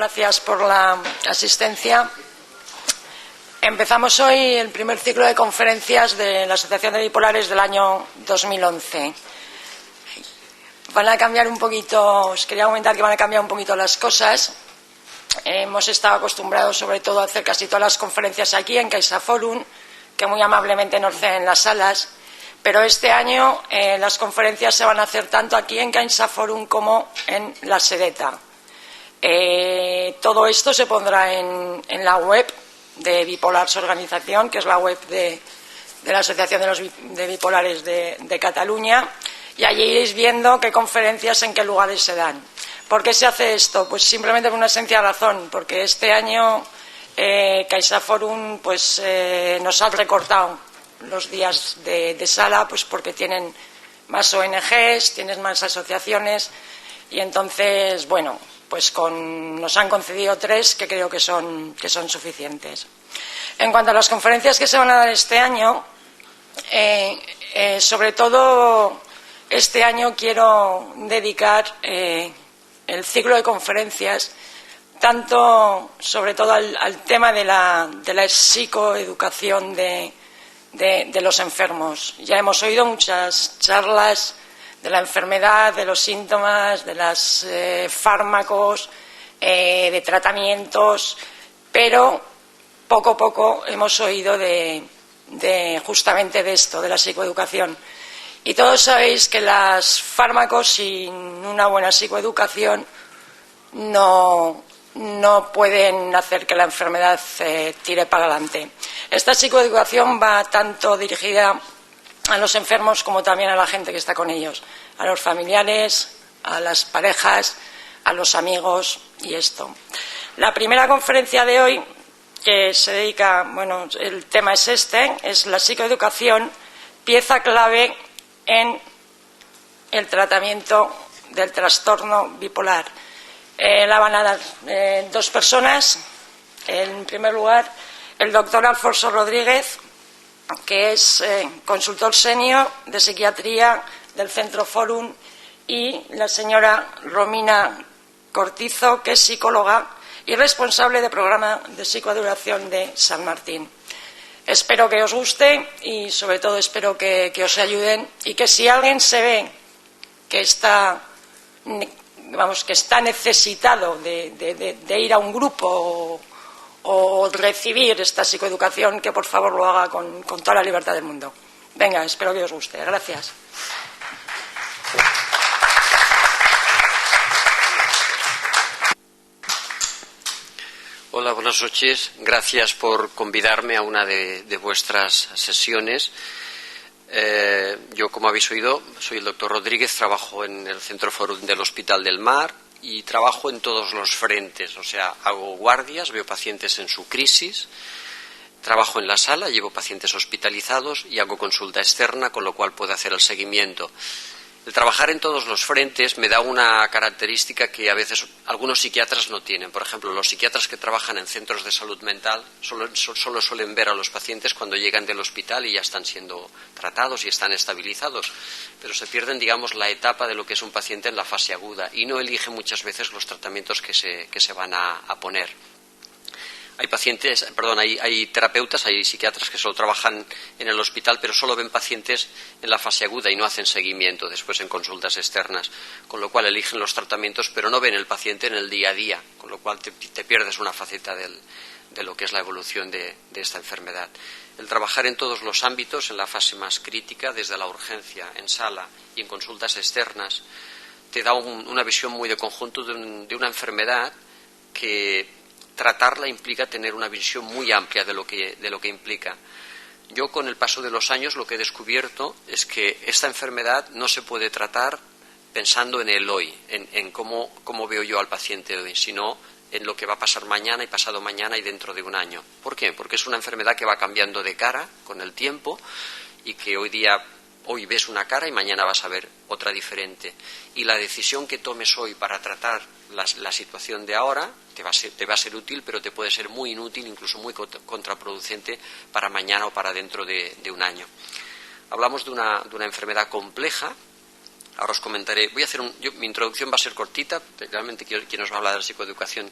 Gracias por la asistencia. Empezamos hoy el primer ciclo de conferencias de la Asociación de Bipolares del año 2011. Van a cambiar un poquito, os quería comentar que van a cambiar un poquito las cosas. Hemos estado acostumbrados sobre todo a hacer casi todas las conferencias aquí en CaixaForum, que muy amablemente nos ceden las salas, pero este año las conferencias se van a hacer tanto aquí en CaixaForum como en la Sedeta. Todo esto se pondrá en la web de Bipolars Organización, que es la web de la Asociación de Bipolares de Cataluña, y allí iréis viendo qué conferencias en qué lugares se dan. ¿Por qué se hace esto? Pues simplemente por una sencilla razón, porque este año CaixaForum nos ha recortado los días de sala, pues porque tienen más ONGs, tienen más asociaciones, y entonces, bueno, pues nos han concedido 3 que creo que son suficientes. En cuanto a las conferencias que se van a dar este año, sobre todo este año quiero dedicar el ciclo de conferencias tanto sobre todo al tema de la psicoeducación de los enfermos. Ya hemos oído muchas charlas de la enfermedad, de los síntomas, de los fármacos, de tratamientos, pero poco a poco hemos oído justamente de esto, de la psicoeducación. Y todos sabéis que los fármacos sin una buena psicoeducación no pueden hacer que la enfermedad tire para adelante. Esta psicoeducación va tanto dirigida a los enfermos como también a la gente que está con ellos, a los familiares, a las parejas, a los amigos y esto. La primera conferencia de hoy, que se dedica, bueno, el tema es es la psicoeducación, pieza clave en el tratamiento del trastorno bipolar. La van a dar 2 personas. En primer lugar, el doctor Alfonso Rodríguez, que es consultor senior de psiquiatría del Centro Forum, y la señora Romina Cortizo, que es psicóloga y responsable del programa de psicoeducación de San Martín. Espero que os guste y sobre todo espero que os ayuden, y que si alguien se ve que está necesitado de ir a un grupo o recibir esta psicoeducación, que por favor lo haga con toda la libertad del mundo. Venga, espero que os guste. Gracias. Hola, buenas noches. Gracias por convidarme a una de vuestras sesiones. Yo, como habéis oído, soy el doctor Rodríguez, trabajo en el Centro Forum del Hospital del Mar y trabajo en todos los frentes. O sea, hago guardias, veo pacientes en su crisis, trabajo en la sala, llevo pacientes hospitalizados y hago consulta externa, con lo cual puedo hacer el seguimiento. El trabajar en todos los frentes me da una característica que a veces algunos psiquiatras no tienen. Por ejemplo, los psiquiatras que trabajan en centros de salud mental solo suelen ver a los pacientes cuando llegan del hospital y ya están siendo tratados y están estabilizados, pero se pierden, digamos, la etapa de lo que es un paciente en la fase aguda y no eligen muchas veces los tratamientos que se van a poner. Hay terapeutas, hay psiquiatras que solo trabajan en el hospital, pero solo ven pacientes en la fase aguda y no hacen seguimiento después en consultas externas, con lo cual eligen los tratamientos, pero no ven el paciente en el día a día, con lo cual te pierdes una faceta de lo que es la evolución de esta enfermedad. El trabajar en todos los ámbitos, en la fase más crítica, desde la urgencia, en sala y en consultas externas, te da una visión muy de conjunto de una enfermedad que tratarla implica tener una visión muy amplia de lo que implica. Yo, con el paso de los años, lo que he descubierto es que esta enfermedad no se puede tratar pensando en el hoy, en cómo veo yo al paciente hoy, sino en lo que va a pasar mañana y pasado mañana y dentro de un año. ¿Por qué? Porque es una enfermedad que va cambiando de cara con el tiempo y que hoy ves una cara y mañana vas a ver otra diferente. Y la decisión que tomes hoy para tratar la situación de ahora te va a ser útil, pero te puede ser muy inútil, incluso muy contraproducente para mañana o para dentro de un año. Hablamos de una enfermedad compleja. Ahora os comentaré. Mi introducción va a ser cortita. Realmente quien nos va a hablar de la psicoeducación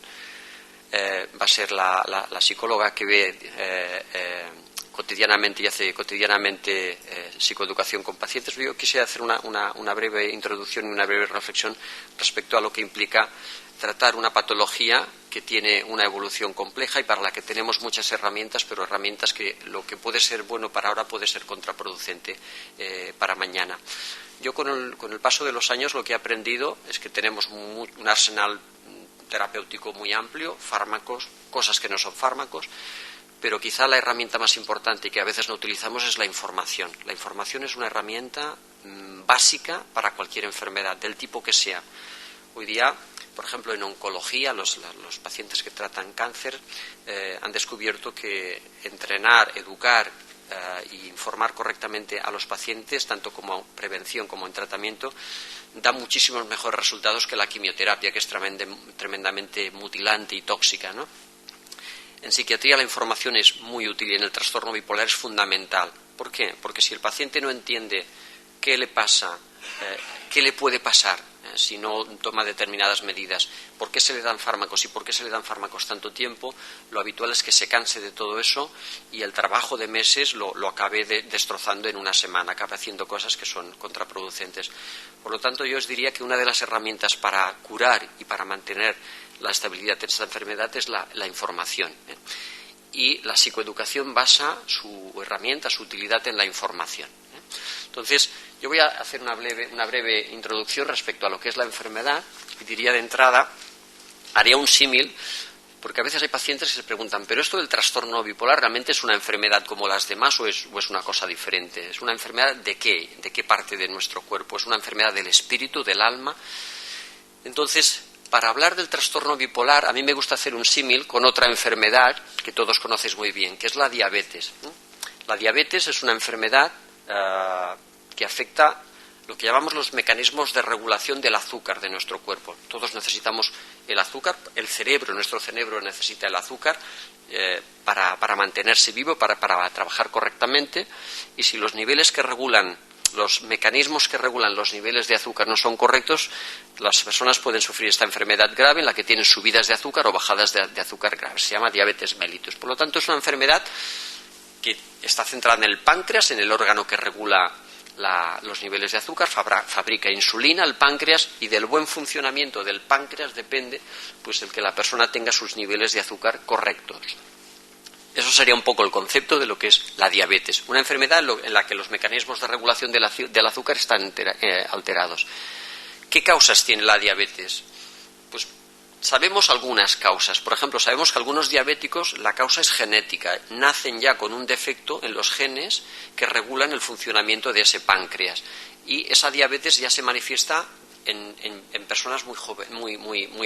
va a ser la psicóloga que ve cotidianamente y hace cotidianamente psicoeducación con pacientes. Yo quisiera hacer una breve introducción y una breve reflexión respecto a lo que implica tratar una patología que tiene una evolución compleja y para la que tenemos muchas herramientas, pero herramientas que lo que puede ser bueno para ahora puede ser contraproducente para mañana. Yo con el paso de los años lo que he aprendido es que tenemos un arsenal terapéutico muy amplio, fármacos, cosas que no son fármacos, pero quizá la herramienta más importante y que a veces no utilizamos es la información. La información es una herramienta básica para cualquier enfermedad, del tipo que sea. Hoy día, por ejemplo, en oncología, los pacientes que tratan cáncer han descubierto que entrenar, educar e informar correctamente a los pacientes, tanto como prevención como en tratamiento, da muchísimos mejores resultados que la quimioterapia, que es tremendamente mutilante y tóxica, ¿no? En psiquiatría la información es muy útil y en el trastorno bipolar es fundamental. ¿Por qué? Porque si el paciente no entiende qué le pasa, qué le puede pasar si no toma determinadas medidas, por qué se le dan fármacos y por qué se le dan fármacos tanto tiempo, lo habitual es que se canse de todo eso y el trabajo de meses lo acabe destrozando en una semana, acabe haciendo cosas que son contraproducentes. Por lo tanto, yo os diría que una de las herramientas para curar y para mantener la estabilidad de esta enfermedad es la información. Y la psicoeducación basa su herramienta, su utilidad en la información. Entonces, yo voy a hacer una breve introducción respecto a lo que es la enfermedad y diría de entrada, haría un símil, porque a veces hay pacientes que se preguntan, ¿pero esto del trastorno bipolar realmente es una enfermedad como las demás o es una cosa diferente? ¿Es una enfermedad de qué? ¿De qué parte de nuestro cuerpo? ¿Es una enfermedad del espíritu, del alma? Entonces, para hablar del trastorno bipolar, a mí me gusta hacer un símil con otra enfermedad que todos conocéis muy bien, que es la diabetes. La diabetes es una enfermedad que afecta lo que llamamos los mecanismos de regulación del azúcar de nuestro cuerpo. Todos necesitamos el azúcar, nuestro cerebro necesita el azúcar para mantenerse vivo, para trabajar correctamente, y si los niveles que regulan, los mecanismos que regulan los niveles de azúcar no son correctos, las personas pueden sufrir esta enfermedad grave en la que tienen subidas de azúcar o bajadas de azúcar graves. Se llama diabetes mellitus. Por lo tanto, es una enfermedad que está centrada en el páncreas, en el órgano que regula los niveles de azúcar, fabrica insulina el páncreas, y del buen funcionamiento del páncreas depende pues el que la persona tenga sus niveles de azúcar correctos. Eso sería un poco el concepto de lo que es la diabetes, una enfermedad en la que los mecanismos de regulación del azúcar están alterados. ¿Qué causas tiene la diabetes? Pues sabemos algunas causas. Por ejemplo, sabemos que algunos diabéticos la causa es genética, nacen ya con un defecto en los genes que regulan el funcionamiento de ese páncreas, y esa diabetes ya se manifiesta en personas muy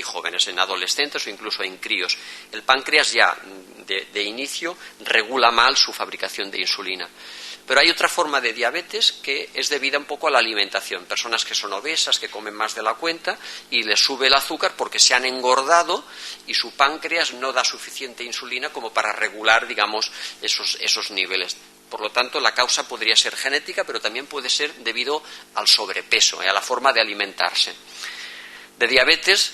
jóvenes, en adolescentes o incluso en críos. El páncreas ya de inicio regula mal su fabricación de insulina. Pero hay otra forma de diabetes que es debida un poco a la alimentación. Personas que son obesas, que comen más de la cuenta y les sube el azúcar porque se han engordado y su páncreas no da suficiente insulina como para regular, digamos, esos niveles. Por lo tanto, la causa podría ser genética, pero también puede ser debido al sobrepeso, a la forma de alimentarse. De diabetes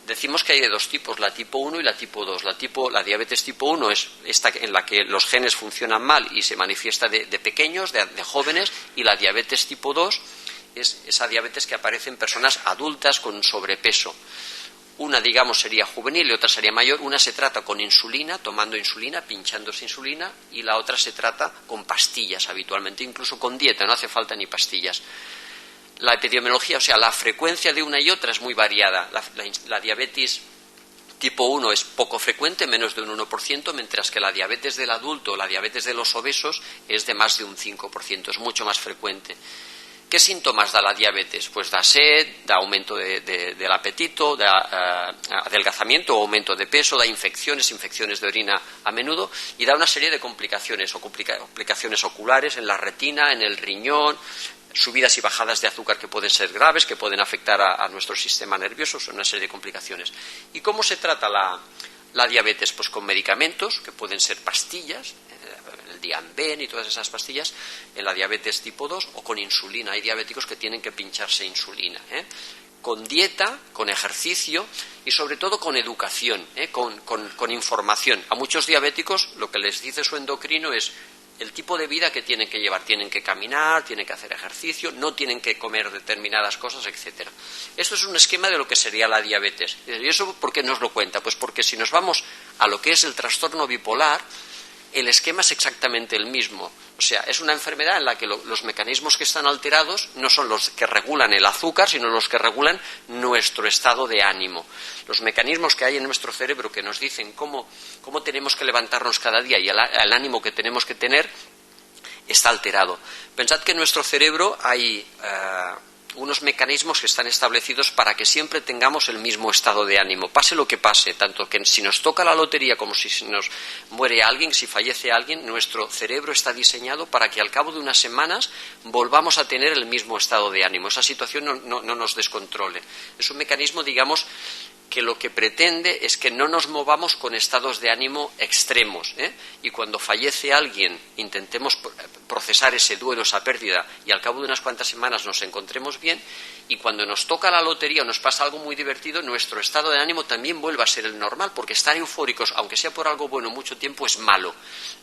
decimos que hay de dos tipos, la tipo 1 y la tipo 2. La diabetes tipo 1 es esta en la que los genes funcionan mal y se manifiesta de pequeños, de jóvenes, y la diabetes tipo 2 es esa diabetes que aparece en personas adultas con sobrepeso. Una, digamos, sería juvenil y otra sería mayor. Una se trata con insulina, tomando insulina, pinchándose insulina, y la otra se trata con pastillas habitualmente, incluso con dieta, no hace falta ni pastillas. La epidemiología, o sea, la frecuencia de una y otra es muy variada. La diabetes tipo 1 es poco frecuente, menos de un 1%, mientras que la diabetes del adulto, la diabetes de los obesos, es de más de un 5%, es mucho más frecuente. ¿Qué síntomas da la diabetes? Pues da sed, da aumento del apetito, da adelgazamiento o aumento de peso, da infecciones de orina a menudo, y da una serie de complicaciones oculares en la retina, en el riñón, subidas y bajadas de azúcar que pueden ser graves, que pueden afectar a nuestro sistema nervioso, son una serie de complicaciones. ¿Y cómo se trata la diabetes? Pues con medicamentos, que pueden ser pastillas, el Dianben y todas esas pastillas, en la diabetes tipo 2, o con insulina. Hay diabéticos que tienen que pincharse insulina, con dieta, con ejercicio y sobre todo con educación, con información. A muchos diabéticos lo que les dice su endocrino es el tipo de vida que tienen que llevar. Tienen que caminar, tienen que hacer ejercicio, no tienen que comer determinadas cosas, etcétera. Esto es un esquema de lo que sería la diabetes. ¿Y eso por qué nos lo cuenta? Pues porque si nos vamos a lo que es el trastorno bipolar, el esquema es exactamente el mismo. O sea, es una enfermedad en la que los mecanismos que están alterados no son los que regulan el azúcar, sino los que regulan nuestro estado de ánimo. Los mecanismos que hay en nuestro cerebro que nos dicen cómo tenemos que levantarnos cada día y el ánimo que tenemos que tener está alterado. Pensad que en nuestro cerebro hay unos mecanismos que están establecidos para que siempre tengamos el mismo estado de ánimo, pase lo que pase, tanto que si nos toca la lotería como si nos muere alguien, si fallece alguien, nuestro cerebro está diseñado para que al cabo de unas semanas volvamos a tener el mismo estado de ánimo, esa situación no nos descontrole. Es un mecanismo, digamos, que lo que pretende es que no nos movamos con estados de ánimo extremos, y cuando fallece alguien intentemos procesar ese duelo, esa pérdida, y al cabo de unas cuantas semanas nos encontremos bien, y cuando nos toca la lotería o nos pasa algo muy divertido, nuestro estado de ánimo también vuelve a ser el normal, porque estar eufóricos, aunque sea por algo bueno mucho tiempo, es malo,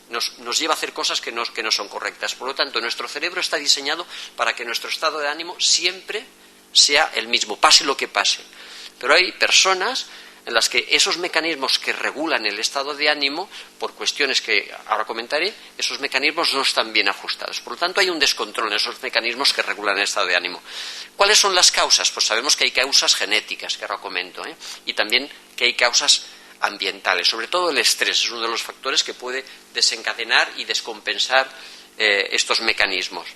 nos lleva a hacer cosas que no son correctas. Por lo tanto, nuestro cerebro está diseñado para que nuestro estado de ánimo siempre sea el mismo, pase lo que pase. Pero hay personas en las que esos mecanismos que regulan el estado de ánimo, por cuestiones que ahora comentaré, esos mecanismos no están bien ajustados. Por lo tanto, hay un descontrol en esos mecanismos que regulan el estado de ánimo. ¿Cuáles son las causas? Pues sabemos que hay causas genéticas, que ahora comento, y también que hay causas ambientales. Sobre todo el estrés es uno de los factores que puede desencadenar y descompensar estos mecanismos.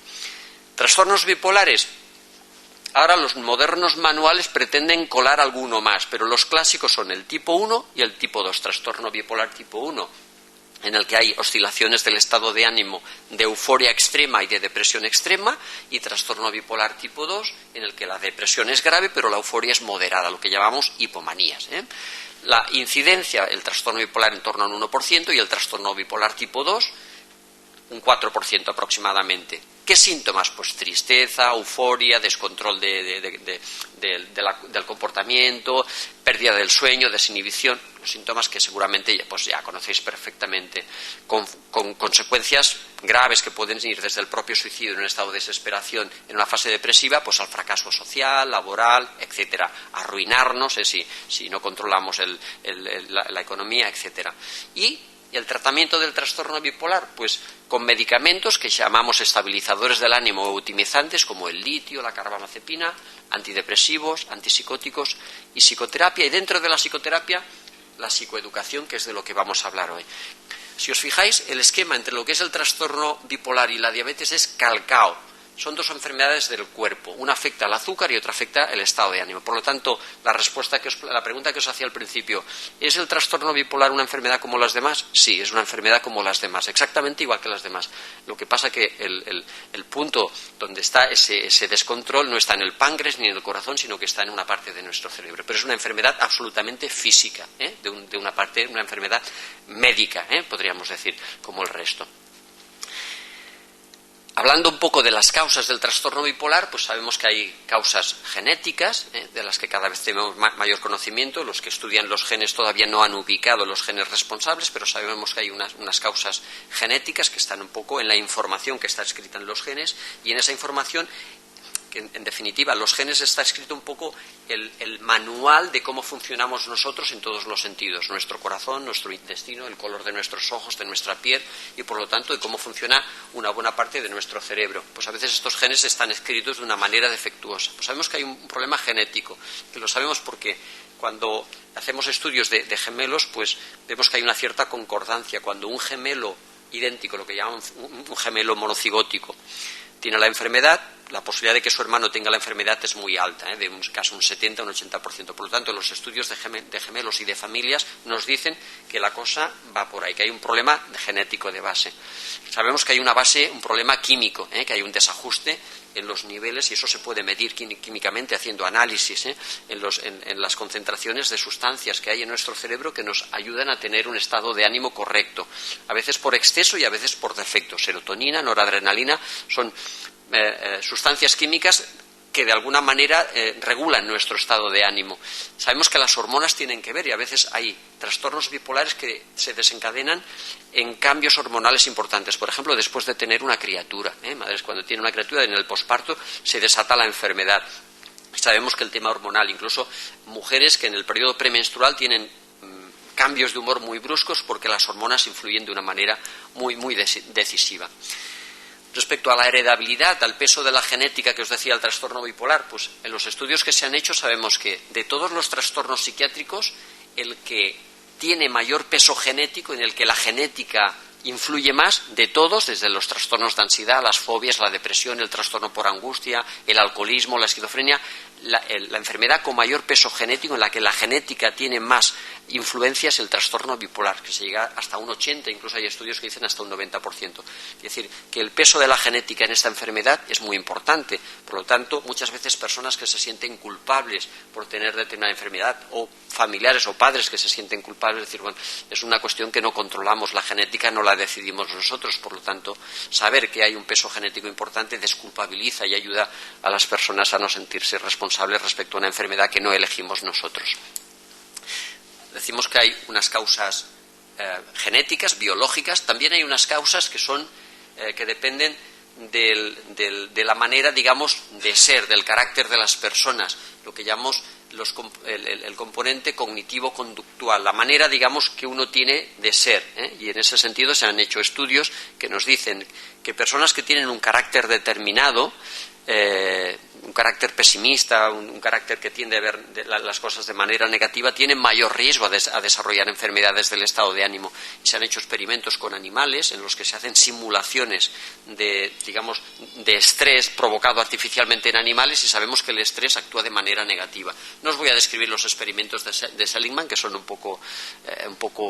Trastornos bipolares. Ahora los modernos manuales pretenden colar alguno más, pero los clásicos son el tipo 1 y el tipo 2, trastorno bipolar tipo 1, en el que hay oscilaciones del estado de ánimo de euforia extrema y de depresión extrema, y trastorno bipolar tipo 2, en el que la depresión es grave, pero la euforia es moderada, lo que llamamos hipomanías. La incidencia, el trastorno bipolar en torno a un 1% y el trastorno bipolar tipo 2, un 4% aproximadamente. ¿Qué síntomas? Pues tristeza, euforia, descontrol del comportamiento, pérdida del sueño, desinhibición, los síntomas que seguramente ya conocéis perfectamente, con consecuencias graves que pueden ir desde el propio suicidio en un estado de desesperación en una fase depresiva, pues al fracaso social, laboral, etcétera, arruinarnos si no controlamos la economía, etcétera. Y el tratamiento del trastorno bipolar, pues con medicamentos que llamamos estabilizadores del ánimo o eutimizantes, como el litio, la carbamazepina, antidepresivos, antipsicóticos y psicoterapia. Y dentro de la psicoterapia, la psicoeducación, que es de lo que vamos a hablar hoy. Si os fijáis, el esquema entre lo que es el trastorno bipolar y la diabetes es calcao. Son dos enfermedades del cuerpo. Una afecta al azúcar y otra afecta el estado de ánimo. Por lo tanto, la pregunta que os hacía al principio, ¿es el trastorno bipolar una enfermedad como las demás? Sí, es una enfermedad como las demás, exactamente igual que las demás. Lo que pasa que el punto donde está ese descontrol no está en el páncreas ni en el corazón, sino que está en una parte de nuestro cerebro. Pero es una enfermedad absolutamente física, de una parte, una enfermedad médica, podríamos decir, como el resto. Hablando un poco de las causas del trastorno bipolar, pues sabemos que hay causas genéticas, de las que cada vez tenemos mayor conocimiento. Los que estudian los genes todavía no han ubicado los genes responsables, pero sabemos que hay unas causas genéticas que están un poco en la información que está escrita en los genes, y en esa información, que en definitiva los genes, está escrito un poco el manual de cómo funcionamos nosotros en todos los sentidos, nuestro corazón, nuestro intestino, el color de nuestros ojos, de nuestra piel, y por lo tanto de cómo funciona una buena parte de nuestro cerebro. Pues a veces estos genes están escritos de una manera defectuosa. Pues sabemos que hay un problema genético, que lo sabemos porque cuando hacemos estudios de gemelos, pues vemos que hay una cierta concordancia. Cuando un gemelo idéntico, lo que llaman un gemelo monocigótico, tiene la enfermedad, la posibilidad de que su hermano tenga la enfermedad es muy alta, de un caso un 70 o un 80%. Por lo tanto, los estudios de gemelos y de familias nos dicen que la cosa va por ahí, que hay un problema genético de base. Sabemos que hay una base, un problema químico, que hay un desajuste en los niveles, y eso se puede medir químicamente haciendo análisis en las concentraciones de sustancias que hay en nuestro cerebro que nos ayudan a tener un estado de ánimo correcto, a veces por exceso y a veces por defecto. Serotonina, noradrenalina son sustancias químicas que de alguna manera regulan nuestro estado de ánimo. Sabemos que las hormonas tienen que ver y a veces hay trastornos bipolares que se desencadenan en cambios hormonales importantes. Por ejemplo, después de tener una criatura, madres cuando tienen una criatura en el posparto se desata la enfermedad. Sabemos que el tema hormonal, incluso mujeres que en el periodo premenstrual tienen cambios de humor muy bruscos porque las hormonas influyen de una manera muy decisiva. Respecto a la heredabilidad, al peso de la genética que os decía el trastorno bipolar, pues en los estudios que se han hecho sabemos que de todos los trastornos psiquiátricos, el que tiene mayor peso genético, en el que la genética influye más de todos, desde los trastornos de ansiedad, las fobias, la depresión, el trastorno por angustia, el alcoholismo, la esquizofrenia, la enfermedad con mayor peso genético, en la que la genética tiene más influencia, es el trastorno bipolar, que se llega hasta un 80%, incluso hay estudios que dicen hasta un 90%. Es decir, que el peso de la genética en esta enfermedad es muy importante. Por lo tanto, muchas veces personas que se sienten culpables por tener determinada enfermedad, o familiares o padres que se sienten culpables, es decir, bueno, es una cuestión que no controlamos, la genética no la decidimos nosotros. Por lo tanto, saber que hay un peso genético importante desculpabiliza y ayuda a las personas a no sentirse responsables respecto a una enfermedad que no elegimos nosotros. Decimos que hay unas causas genéticas, biológicas, también hay unas causas que son que dependen de la manera, digamos, de ser, del carácter de las personas, lo que llamamos el componente cognitivo-conductual, la manera, digamos, que uno tiene de ser, y en ese sentido se han hecho estudios que nos dicen que personas que tienen un carácter determinado, un carácter pesimista, un carácter que tiende a ver las cosas de manera negativa, tienen mayor riesgo a desarrollar enfermedades del estado de ánimo. Y se han hecho experimentos con animales en los que se hacen simulaciones de estrés provocado artificialmente en animales, y sabemos que el estrés actúa de manera negativa. No os voy a describir los experimentos de Seligman, que son un poco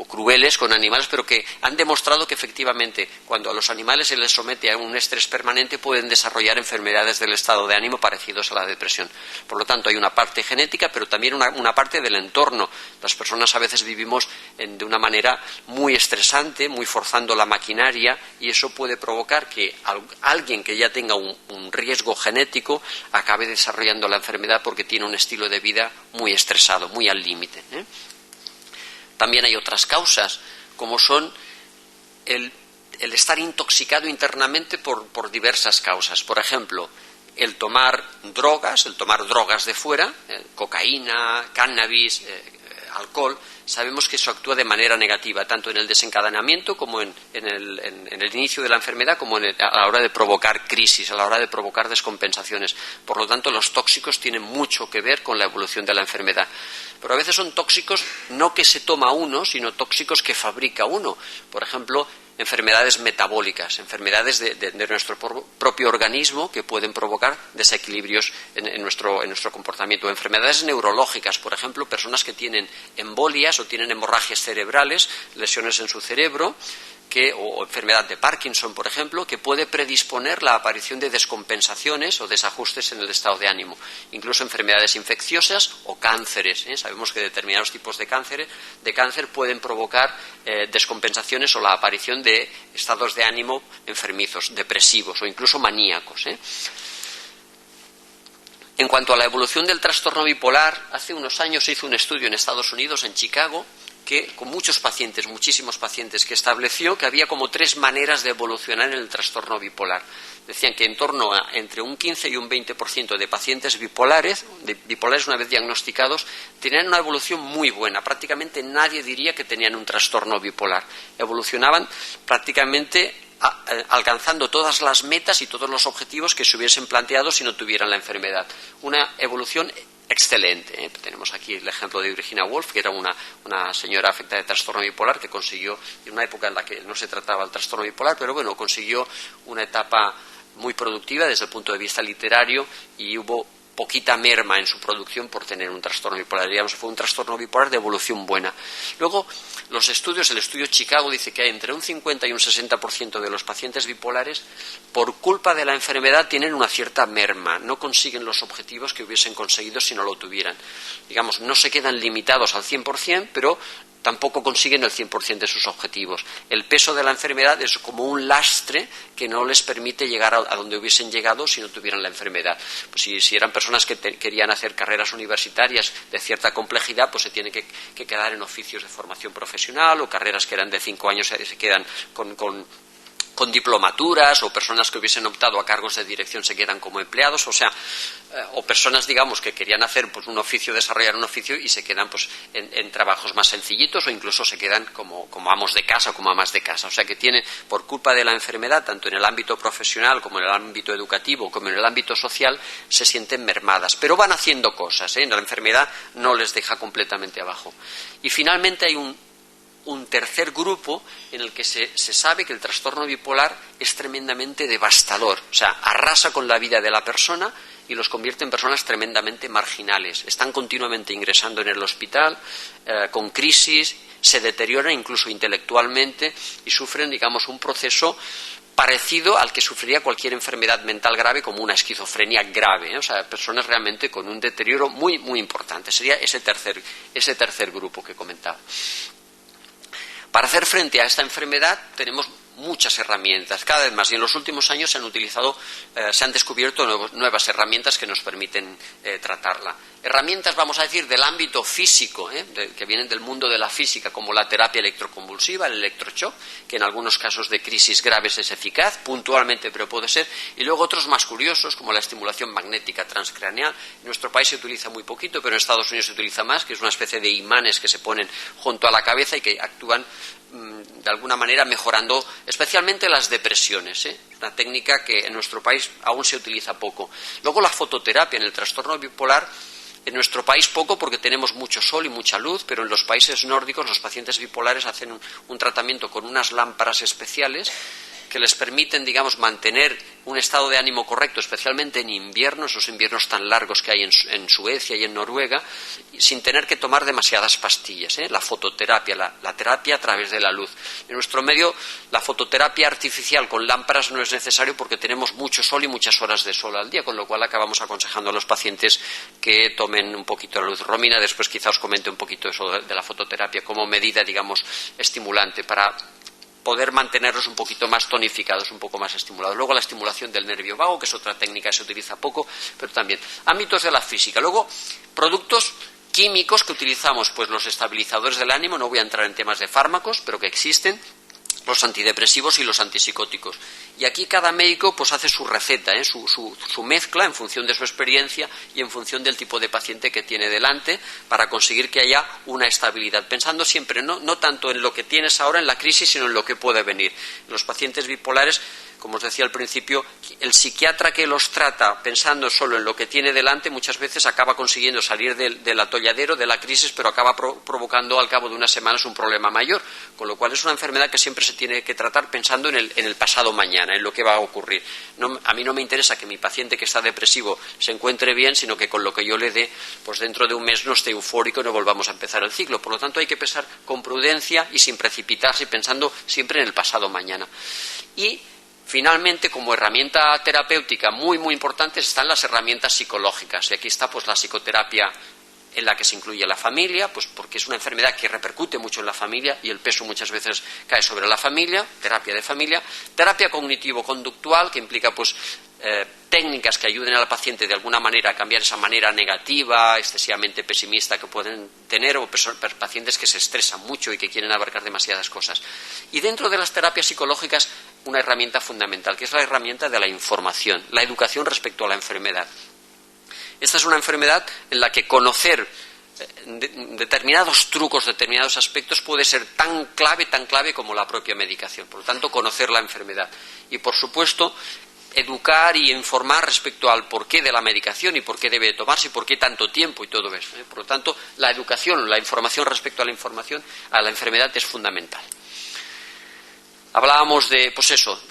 crueles con animales, pero que han demostrado que efectivamente cuando a los animales se les somete a un estrés permanente pueden desarrollar enfermedades del estado de ánimo parecidos a la depresión. Por lo tanto, hay una parte genética, pero también una parte del entorno. Las personas a veces vivimos de una manera muy estresante, muy forzando la maquinaria, y eso puede provocar que alguien que ya tenga un riesgo genético acabe desarrollando la enfermedad porque tiene un estilo de vida muy estresado, muy al límite. También hay otras causas, como son el estar intoxicado internamente por diversas causas. Por ejemplo, el tomar drogas de fuera, cocaína, cannabis, alcohol. Sabemos que eso actúa de manera negativa, tanto en el desencadenamiento como en el inicio de la enfermedad, como a la hora de provocar crisis, a la hora de provocar descompensaciones. Por lo tanto, los tóxicos tienen mucho que ver con la evolución de la enfermedad. Pero a veces son tóxicos no que se toma uno, sino tóxicos que fabrica uno. Por ejemplo, enfermedades metabólicas, enfermedades de nuestro propio organismo que pueden provocar desequilibrios en nuestro comportamiento. Enfermedades neurológicas, por ejemplo, personas que tienen embolias o tienen hemorragias cerebrales, lesiones en su cerebro, o enfermedad de Parkinson, por ejemplo, que puede predisponer la aparición de descompensaciones o desajustes en el estado de ánimo. Incluso enfermedades infecciosas o cánceres. Sabemos que determinados tipos de cáncer pueden provocar descompensaciones o la aparición de estados de ánimo enfermizos, depresivos o incluso maníacos. En cuanto a la evolución del trastorno bipolar, hace unos años se hizo un estudio en Estados Unidos, en Chicago, que con muchísimos pacientes, que estableció que había como 3 maneras de evolucionar en el trastorno bipolar. Decían que en torno a entre un 15 y un 20% de pacientes bipolares, una vez diagnosticados, tenían una evolución muy buena. Prácticamente nadie diría que tenían un trastorno bipolar. Evolucionaban prácticamente alcanzando todas las metas y todos los objetivos que se hubiesen planteado si no tuvieran la enfermedad. Una evolución excelente. Tenemos aquí el ejemplo de Virginia Woolf, que era una señora afectada de trastorno bipolar que consiguió, en una época en la que no se trataba el trastorno bipolar, pero bueno, consiguió una etapa muy productiva desde el punto de vista literario, y hubo poquita merma en su producción por tener un trastorno bipolar. Digamos, fue un trastorno bipolar de evolución buena. Luego, el estudio Chicago dice que hay entre un 50 y un 60% de los pacientes bipolares, por culpa de la enfermedad, tienen una cierta merma, no consiguen los objetivos que hubiesen conseguido si no lo tuvieran. Digamos, no se quedan limitados al 100%, pero tampoco consiguen el 100% de sus objetivos. El peso de la enfermedad es como un lastre que no les permite llegar a donde hubiesen llegado si no tuvieran la enfermedad. Pues si eran personas que querían hacer carreras universitarias de cierta complejidad, pues se tienen que quedar en oficios de formación profesional, o carreras que eran de 5 años se quedan con diplomaturas, o personas que hubiesen optado a cargos de dirección se quedan como empleados, o personas, digamos, que querían hacer pues un oficio, desarrollar un oficio y se quedan pues en trabajos más sencillitos, o incluso se quedan como amos de casa o como amas de casa. O sea que tienen, por culpa de la enfermedad, tanto en el ámbito profesional como en el ámbito educativo como en el ámbito social, se sienten mermadas, pero van haciendo cosas, ¿eh? La enfermedad no les deja completamente abajo. Y finalmente hay un tercer grupo en el que se sabe que el trastorno bipolar es tremendamente devastador, o sea, arrasa con la vida de la persona y los convierte en personas tremendamente marginales. Están continuamente ingresando en el hospital, con crisis, se deterioran incluso intelectualmente y sufren, digamos, un proceso parecido al que sufriría cualquier enfermedad mental grave, como una esquizofrenia grave, ¿eh? O sea, personas realmente con un deterioro muy, muy importante. Sería ese tercer grupo que comentaba. Para hacer frente a esta enfermedad tenemos muchas herramientas, cada vez más, y en los últimos años se han descubierto nuevas herramientas que nos permiten tratarla. Herramientas, vamos a decir, del ámbito físico, que vienen del mundo de la física, como la terapia electroconvulsiva, el electroshock, que en algunos casos de crisis graves es eficaz, puntualmente, pero puede ser, y luego otros más curiosos, como la estimulación magnética transcraneal. En nuestro país se utiliza muy poquito, pero en Estados Unidos se utiliza más, que es una especie de imanes que se ponen junto a la cabeza y que actúan de alguna manera mejorando especialmente las depresiones, una técnica que en nuestro país aún se utiliza poco. Luego la fototerapia en el trastorno bipolar, en nuestro país poco porque tenemos mucho sol y mucha luz, pero en los países nórdicos los pacientes bipolares hacen un tratamiento con unas lámparas especiales que les permiten, digamos, mantener un estado de ánimo correcto, especialmente en invierno, esos inviernos tan largos que hay en Suecia y en Noruega, sin tener que tomar demasiadas pastillas, La fototerapia, la terapia a través de la luz. En nuestro medio, la fototerapia artificial con lámparas no es necesario porque tenemos mucho sol y muchas horas de sol al día, con lo cual acabamos aconsejando a los pacientes que tomen un poquito la luz. Romina después quizá os comente un poquito eso de la fototerapia como medida, digamos, estimulante para poder mantenerlos un poquito más tonificados, un poco más estimulados. Luego la estimulación del nervio vago, que es otra técnica que se utiliza poco, pero también ámbitos de la física. Luego, productos químicos que utilizamos, pues los estabilizadores del ánimo, no voy a entrar en temas de fármacos, pero que existen, los antidepresivos y los antipsicóticos. Y aquí cada médico pues hace su receta, su mezcla en función de su experiencia y en función del tipo de paciente que tiene delante, para conseguir que haya una estabilidad, pensando siempre no tanto en lo que tienes ahora en la crisis, sino en lo que puede venir. Los pacientes bipolares, como os decía al principio, el psiquiatra que los trata pensando solo en lo que tiene delante muchas veces acaba consiguiendo salir del atolladero, de la crisis, pero acaba provocando al cabo de unas semanas un problema mayor, con lo cual es una enfermedad que siempre se tiene que tratar pensando en el pasado mañana, en lo que va a ocurrir. A mí no me interesa que mi paciente que está depresivo se encuentre bien, sino que con lo que yo le dé, pues dentro de un mes no esté eufórico y no volvamos a empezar el ciclo. Por lo tanto, hay que pensar con prudencia y sin precipitarse, y pensando siempre en el pasado mañana. Y finalmente, como herramienta terapéutica muy, muy importante, están las herramientas psicológicas. Y aquí está pues la psicoterapia en la que se incluye la familia, pues porque es una enfermedad que repercute mucho en la familia y el peso muchas veces cae sobre la familia, terapia de familia, terapia cognitivo-conductual, que implica pues técnicas que ayuden al paciente de alguna manera a cambiar esa manera negativa, excesivamente pesimista que pueden tener, o pacientes que se estresan mucho y que quieren abarcar demasiadas cosas. Y dentro de las terapias psicológicas, una herramienta fundamental, que es la herramienta de la información, la educación respecto a la enfermedad. Esta es una enfermedad en la que conocer determinados trucos, determinados aspectos puede ser tan clave como la propia medicación. Por lo tanto, conocer la enfermedad. Y, por supuesto, educar y informar respecto al porqué de la medicación y por qué debe tomarse y por qué tanto tiempo y todo eso. Por lo tanto, la educación, la información respecto a la enfermedad es fundamental. Hablábamos de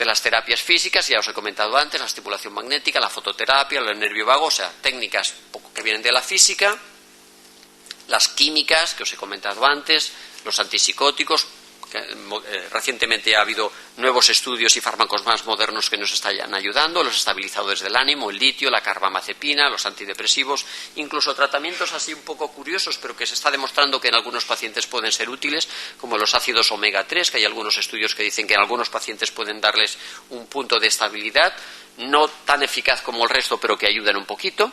las terapias físicas, ya os he comentado antes, la estimulación magnética, la fototerapia, el nervio vago, o sea, técnicas que vienen de la física, las químicas, que os he comentado antes, los antipsicóticos, Recientemente ha habido nuevos estudios y fármacos más modernos que nos están ayudando, los estabilizadores del ánimo, el litio, la carbamazepina, los antidepresivos, incluso tratamientos así un poco curiosos, pero que se está demostrando que en algunos pacientes pueden ser útiles, como los ácidos omega 3, que hay algunos estudios que dicen que en algunos pacientes pueden darles un punto de estabilidad, no tan eficaz como el resto, pero que ayudan un poquito,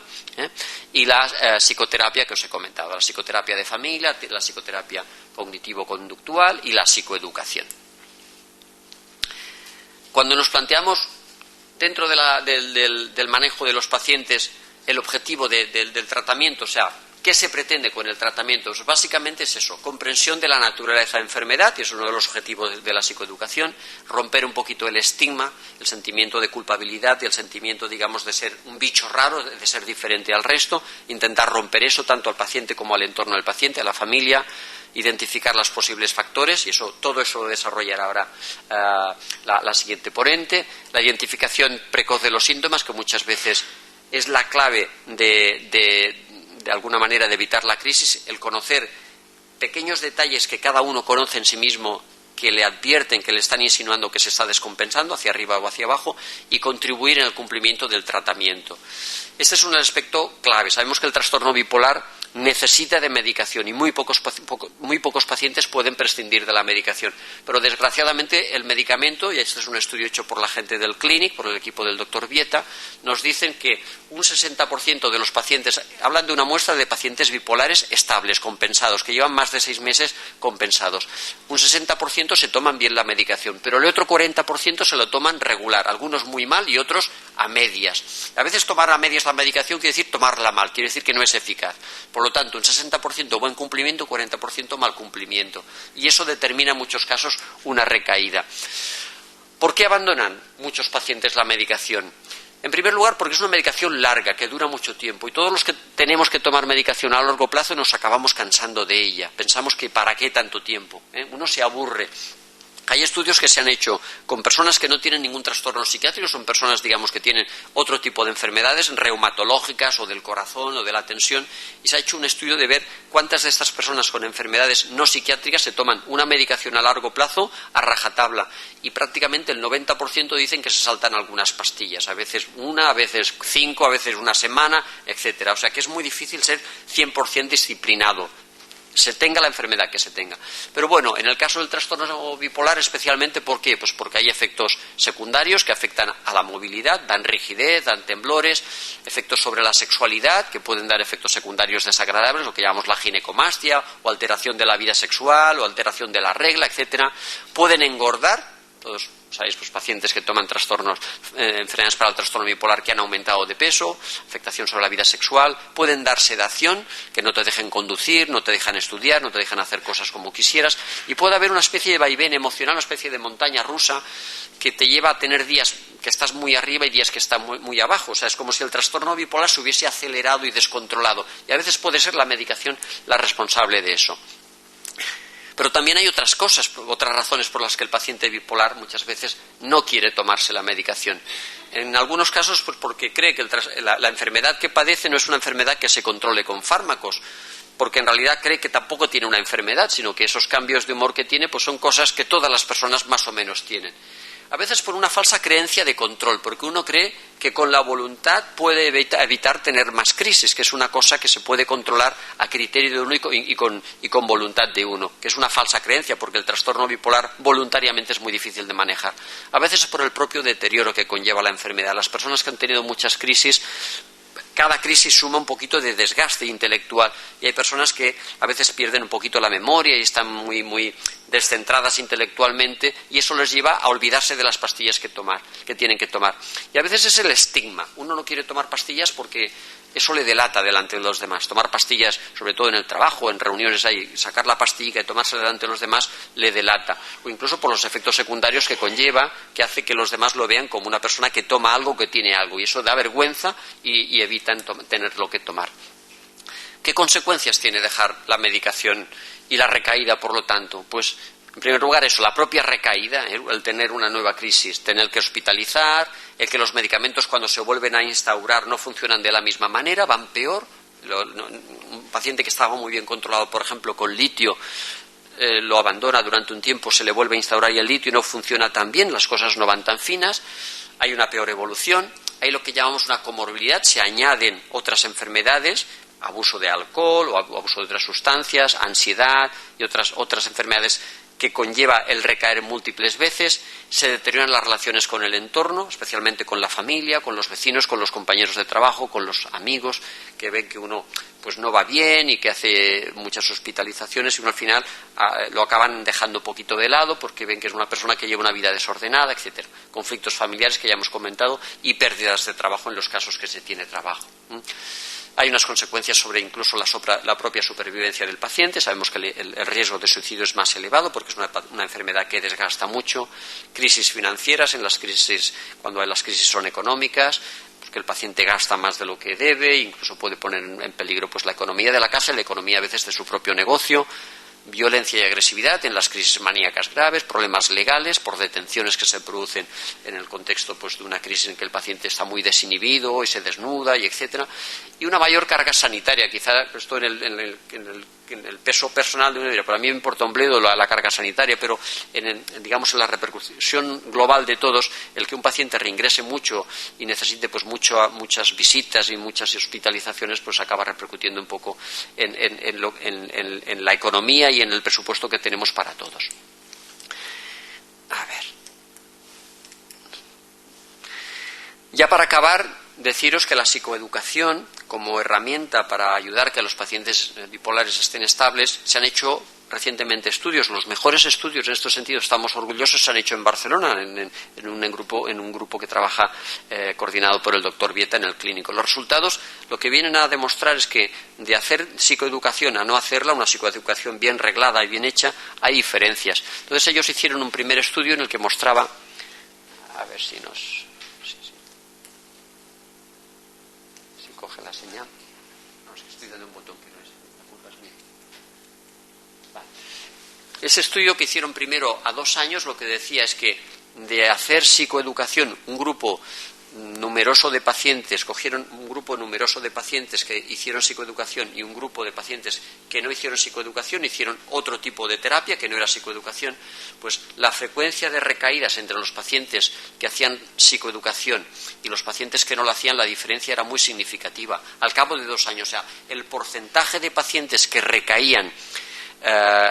y la psicoterapia que os he comentado, la psicoterapia de familia, la psicoterapia cognitivo-conductual y la psicoeducación. Cuando nos planteamos dentro del manejo de los pacientes el objetivo del tratamiento, o sea, ¿qué se pretende con el tratamiento? Pues básicamente es eso, comprensión de la naturaleza de la enfermedad, y es uno de los objetivos de la psicoeducación, romper un poquito el estigma, el sentimiento de culpabilidad y el sentimiento, digamos, de ser un bicho raro, de ser diferente al resto, intentar romper eso tanto al paciente como al entorno del paciente, a la familia, identificar los posibles factores, y todo eso lo desarrollará ahora la siguiente ponente, la identificación precoz de los síntomas, que muchas veces es la clave de alguna manera de evitar la crisis, el conocer pequeños detalles que cada uno conoce en sí mismo, que le advierten, que le están insinuando que se está descompensando hacia arriba o hacia abajo, y contribuir en el cumplimiento del tratamiento. Este es un aspecto clave. Sabemos que el trastorno bipolar necesita de medicación y muy pocos pacientes pueden prescindir de la medicación, pero desgraciadamente el medicamento, y este es un estudio hecho por la gente del Clinic, por el equipo del doctor Vieta, nos dicen que un 60% de los pacientes, hablan de una muestra de pacientes bipolares estables, compensados, que llevan más de 6 meses compensados, un 60% se toman bien la medicación, pero el otro 40% se lo toman regular, algunos muy mal y otros a medias. A veces tomar a medias la medicación quiere decir tomarla mal, quiere decir que no es eficaz. Por lo tanto, un 60% buen cumplimiento, 40% mal cumplimiento. Y eso determina en muchos casos una recaída. ¿Por qué abandonan muchos pacientes la medicación? En primer lugar, porque es una medicación larga, que dura mucho tiempo. Y todos los que tenemos que tomar medicación a largo plazo nos acabamos cansando de ella. Pensamos que ¿para qué tanto tiempo? Uno se aburre. Hay estudios que se han hecho con personas que no tienen ningún trastorno psiquiátrico, son personas, digamos, que tienen otro tipo de enfermedades reumatológicas o del corazón o de la tensión, y se ha hecho un estudio de ver cuántas de estas personas con enfermedades no psiquiátricas se toman una medicación a largo plazo a rajatabla, y prácticamente el 90% dicen que se saltan algunas pastillas, a veces una, a veces 5, a veces una semana, etcétera. O sea que es muy difícil ser 100% disciplinado, se tenga la enfermedad que se tenga. Pero bueno, en el caso del trastorno bipolar especialmente, ¿por qué? Pues porque hay efectos secundarios que afectan a la movilidad, dan rigidez, dan temblores, efectos sobre la sexualidad, que pueden dar efectos secundarios desagradables, lo que llamamos la ginecomastia, o alteración de la vida sexual, o alteración de la regla, etcétera. Pueden engordar, todos sabéis, pues pacientes que toman trastornos, enfermedades para el trastorno bipolar que han aumentado de peso, afectación sobre la vida sexual, pueden dar sedación, que no te dejen conducir, no te dejan estudiar, no te dejan hacer cosas como quisieras, y puede haber una especie de vaivén emocional, una especie de montaña rusa que te lleva a tener días que estás muy arriba y días que estás muy abajo. O sea, es como si el trastorno bipolar se hubiese acelerado y descontrolado, y a veces puede ser la medicación la responsable de eso. Pero también hay otras cosas, otras razones por las que el paciente bipolar muchas veces no quiere tomarse la medicación. En algunos casos, pues porque cree que la enfermedad que padece no es una enfermedad que se controle con fármacos, porque en realidad cree que tampoco tiene una enfermedad, sino que esos cambios de humor que tiene pues son cosas que todas las personas más o menos tienen. A veces por una falsa creencia de control, porque uno cree que con la voluntad puede evitar tener más crisis, que es una cosa que se puede controlar a criterio de uno y con voluntad de uno, que es una falsa creencia, porque el trastorno bipolar voluntariamente es muy difícil de manejar. A veces es por el propio deterioro que conlleva la enfermedad. Las personas que han tenido muchas crisis, cada crisis suma un poquito de desgaste intelectual, y hay personas que a veces pierden un poquito la memoria y están muy descentradas intelectualmente, y eso les lleva a olvidarse de las pastillas que tienen que tomar. Y a veces es el estigma. Uno no quiere tomar pastillas porque eso le delata delante de los demás. Tomar pastillas, sobre todo en el trabajo, en reuniones, sacar la pastilla y tomársela delante de los demás le delata. O incluso por los efectos secundarios que conlleva, que hace que los demás lo vean como una persona que toma algo, que tiene algo. Y eso da vergüenza y evitan tener lo que tomar. ¿Qué consecuencias tiene dejar la medicación y la recaída, por lo tanto? Pues, en primer lugar, eso, la propia recaída, el tener una nueva crisis, tener que hospitalizar, el que los medicamentos cuando se vuelven a instaurar no funcionan de la misma manera, van peor. Un paciente que estaba muy bien controlado, por ejemplo, con litio, lo abandona durante un tiempo, se le vuelve a instaurar y el litio no funciona tan bien, las cosas no van tan finas, hay una peor evolución, hay lo que llamamos una comorbilidad, se añaden otras enfermedades, abuso de alcohol o abuso de otras sustancias, ansiedad y otras enfermedades que conlleva el recaer múltiples veces, se deterioran las relaciones con el entorno, especialmente con la familia, con los vecinos, con los compañeros de trabajo, con los amigos, que ven que uno pues no va bien y que hace muchas hospitalizaciones y uno al final lo acaban dejando un poquito de lado porque ven que es una persona que lleva una vida desordenada, etcétera. Conflictos familiares que ya hemos comentado y pérdidas de trabajo en los casos que se tiene trabajo. Hay unas consecuencias sobre incluso la propia supervivencia del paciente. Sabemos que el riesgo de suicidio es más elevado porque es una enfermedad que desgasta mucho. Crisis financieras, cuando las crisis son económicas, porque el paciente gasta más de lo que debe, incluso puede poner en peligro pues la economía de la casa, la economía a veces de su propio negocio. Violencia y agresividad en las crisis maníacas graves, problemas legales por detenciones que se producen en el contexto pues, de una crisis en que el paciente está muy desinhibido y se desnuda y etcétera, y una mayor carga sanitaria. Quizá esto en el peso personal de uno diría, para mí me importa un bledo la carga sanitaria, pero en la repercusión global de todos, el que un paciente reingrese mucho y necesite pues muchas visitas y muchas hospitalizaciones, pues acaba repercutiendo un poco en la economía y en el presupuesto que tenemos para todos. A ver. Ya para acabar, deciros que la psicoeducación, como herramienta para ayudar a que los pacientes bipolares estén estables, se han hecho recientemente estudios. Los mejores estudios en este sentido, estamos orgullosos, se han hecho en Barcelona, en un grupo que trabaja coordinado por el doctor Vieta en el clínico. Los resultados lo que vienen a demostrar es que de hacer psicoeducación a no hacerla, una psicoeducación bien reglada y bien hecha, hay diferencias. Entonces ellos hicieron un primer estudio en el que mostraba, a ver si coge la señal. No sé, estoy dando un botón que no es, la culpa es mía. Vale. Ese estudio que hicieron primero a 2 años lo que decía es que de hacer psicoeducación un grupo numeroso de pacientes, cogieron un grupo numeroso de pacientes que hicieron psicoeducación y un grupo de pacientes que no hicieron psicoeducación, hicieron otro tipo de terapia que no era psicoeducación, pues la frecuencia de recaídas entre los pacientes que hacían psicoeducación y los pacientes que no lo hacían, la diferencia era muy significativa. Al cabo de 2 años, o sea, el porcentaje de pacientes que recaían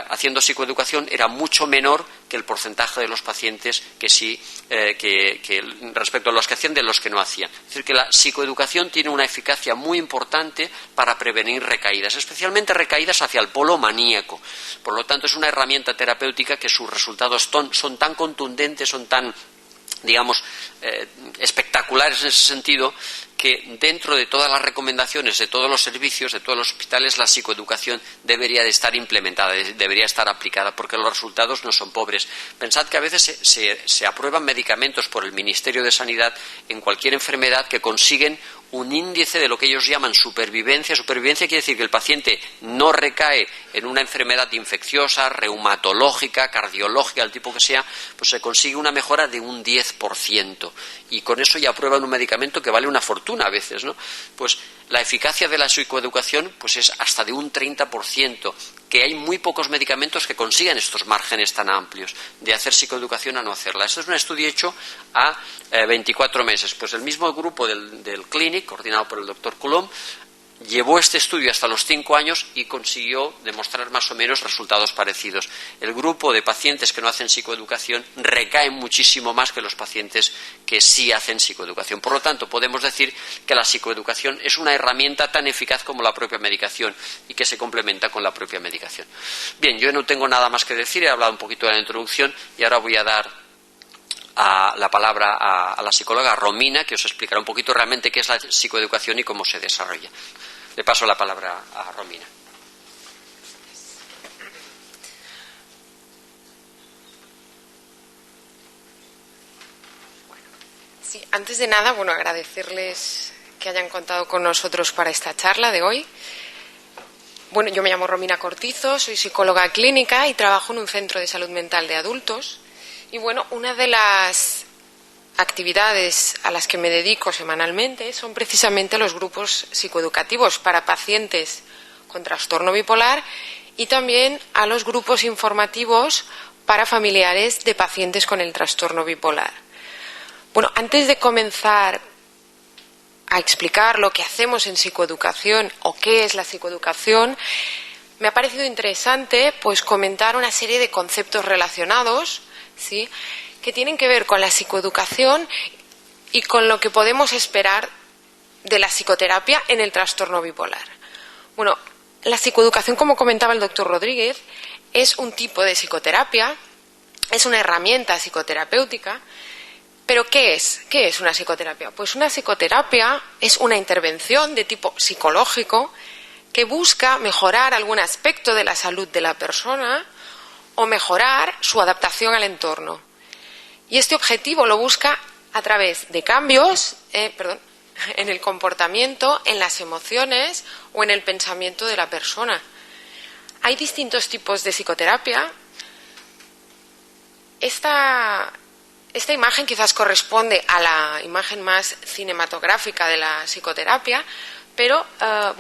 haciendo psicoeducación era mucho menor que el porcentaje de los pacientes que sí, que respecto a los que hacían de los que no hacían. Es decir, que la psicoeducación tiene una eficacia muy importante para prevenir recaídas, especialmente recaídas hacia el polo maníaco. Por lo tanto, es una herramienta terapéutica que sus resultados son tan contundentes, son tan, digamos, espectaculares en ese sentido, que dentro de todas las recomendaciones de todos los servicios, de todos los hospitales, la psicoeducación debería de estar implementada, debería estar aplicada, porque los resultados no son pobres. Pensad que a veces se aprueban medicamentos por el Ministerio de Sanidad en cualquier enfermedad que consiguen un índice de lo que ellos llaman supervivencia. Supervivencia quiere decir que el paciente no recae en una enfermedad infecciosa, reumatológica, cardiológica, del tipo que sea, pues se consigue una mejora de un 10%. Y con eso ya aprueban un medicamento que vale una fortuna a veces, ¿no? Pues la eficacia de la psicoeducación pues es hasta de un 30%, que hay muy pocos medicamentos que consigan estos márgenes tan amplios de hacer psicoeducación a no hacerla. Esto es un estudio hecho a 24 meses. Pues el mismo grupo del Clinic, coordinado por el doctor Coulomb, llevó este estudio hasta los 5 años y consiguió demostrar más o menos resultados parecidos. El grupo de pacientes que no hacen psicoeducación recae muchísimo más que los pacientes que sí hacen psicoeducación. Por lo tanto, podemos decir que la psicoeducación es una herramienta tan eficaz como la propia medicación y que se complementa con la propia medicación. Bien, yo no tengo nada más que decir, he hablado un poquito de la introducción y ahora voy a dar la palabra a la psicóloga Romina, que os explicará un poquito realmente qué es la psicoeducación y cómo se desarrolla. Le paso la palabra a Romina. Sí, antes de nada, agradecerles que hayan contado con nosotros para esta charla de hoy. Bueno, yo me llamo Romina Cortizo, soy psicóloga clínica y trabajo en un centro de salud mental de adultos. Y una de las actividades a las que me dedico semanalmente son precisamente los grupos psicoeducativos para pacientes con trastorno bipolar y también a los grupos informativos para familiares de pacientes con el trastorno bipolar. Bueno, antes de comenzar a explicar lo que hacemos en psicoeducación o qué es la psicoeducación, me ha parecido interesante pues comentar una serie de conceptos relacionados, ¿sí?, que tienen que ver con la psicoeducación y con lo que podemos esperar de la psicoterapia en el trastorno bipolar. Bueno, la psicoeducación, como comentaba el doctor Rodríguez, es un tipo de psicoterapia, es una herramienta psicoterapéutica. ¿Pero qué es? ¿Qué es una psicoterapia? Pues una psicoterapia es una intervención de tipo psicológico que busca mejorar algún aspecto de la salud de la persona o mejorar su adaptación al entorno. Y este objetivo lo busca a través de cambios en el comportamiento, en las emociones o en el pensamiento de la persona. Hay distintos tipos de psicoterapia. Esta imagen quizás corresponde a la imagen más cinematográfica de la psicoterapia, pero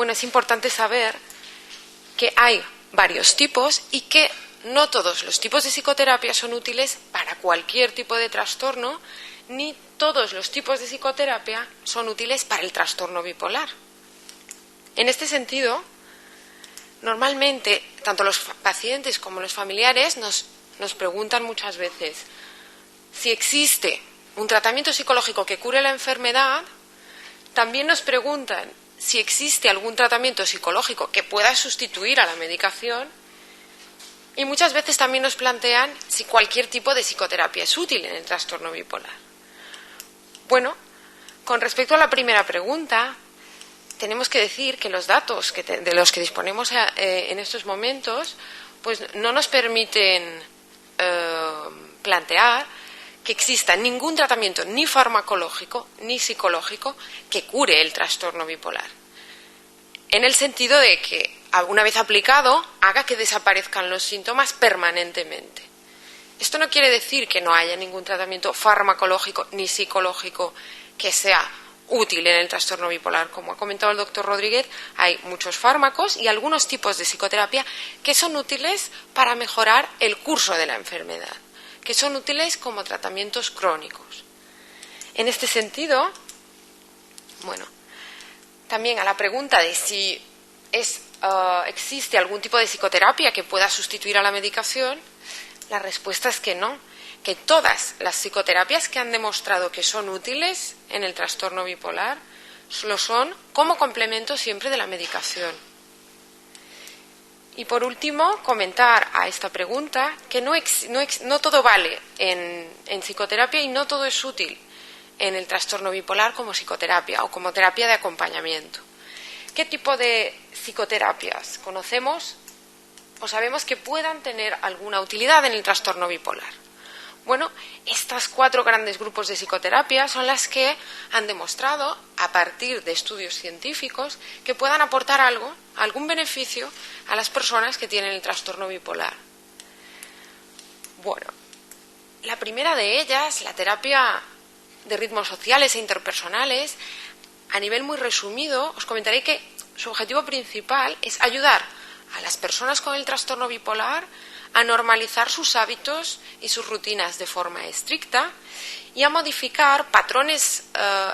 es importante saber que hay varios tipos y que no todos los tipos de psicoterapia son útiles para cualquier tipo de trastorno, ni todos los tipos de psicoterapia son útiles para el trastorno bipolar. En este sentido, normalmente, tanto los pacientes como los familiares nos preguntan muchas veces si existe un tratamiento psicológico que cure la enfermedad. También nos preguntan si existe algún tratamiento psicológico que pueda sustituir a la medicación, y muchas veces también nos plantean si cualquier tipo de psicoterapia es útil en el trastorno bipolar. Bueno, con respecto a la primera pregunta, tenemos que decir que los datos de los que disponemos en estos momentos pues no nos permiten plantear que exista ningún tratamiento ni farmacológico ni psicológico que cure el trastorno bipolar, en el sentido de que, una vez aplicado, haga que desaparezcan los síntomas permanentemente. Esto no quiere decir que no haya ningún tratamiento farmacológico ni psicológico que sea útil en el trastorno bipolar. Como ha comentado el doctor Rodríguez, hay muchos fármacos y algunos tipos de psicoterapia que son útiles para mejorar el curso de la enfermedad, que son útiles como tratamientos crónicos. En este sentido, también a la pregunta de si existe algún tipo de psicoterapia que pueda sustituir a la medicación, la respuesta es que no, que todas las psicoterapias que han demostrado que son útiles en el trastorno bipolar lo son como complemento siempre de la medicación. Y por último, comentar a esta pregunta que no todo vale en psicoterapia y no todo es útil en el trastorno bipolar como psicoterapia o como terapia de acompañamiento. ¿Qué tipo de psicoterapias conocemos o sabemos que puedan tener alguna utilidad en el trastorno bipolar? Bueno, estas 4 grandes grupos de psicoterapia son las que han demostrado, a partir de estudios científicos, que puedan aportar algún beneficio a las personas que tienen el trastorno bipolar. Bueno, la primera de ellas, la terapia de ritmos sociales e interpersonales, a nivel muy resumido, os comentaré que su objetivo principal es ayudar a las personas con el trastorno bipolar a normalizar sus hábitos y sus rutinas de forma estricta y a modificar patrones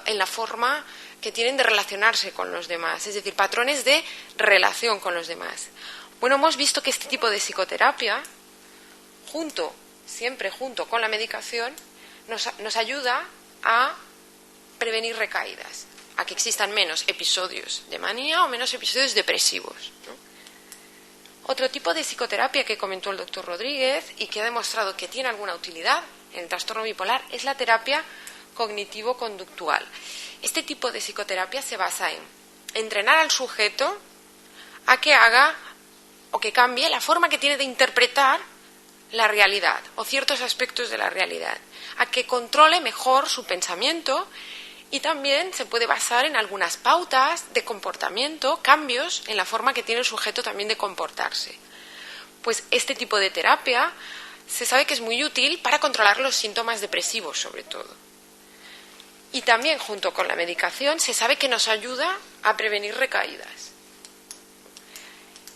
en la forma que tienen de relacionarse con los demás, es decir, patrones de relación con los demás. Bueno, hemos visto que este tipo de psicoterapia, siempre junto con la medicación, nos ayuda a prevenir recaídas, a que existan menos episodios de manía o menos episodios depresivos, ¿no? Otro tipo de psicoterapia que comentó el doctor Rodríguez y que ha demostrado que tiene alguna utilidad en el trastorno bipolar es la terapia cognitivo-conductual. Este tipo de psicoterapia se basa en entrenar al sujeto a que haga o que cambie la forma que tiene de interpretar la realidad o ciertos aspectos de la realidad, a que controle mejor su pensamiento. Y también se puede basar en algunas pautas de comportamiento, cambios en la forma que tiene el sujeto también de comportarse. Pues este tipo de terapia se sabe que es muy útil para controlar los síntomas depresivos, sobre todo. Y también, junto con la medicación, se sabe que nos ayuda a prevenir recaídas.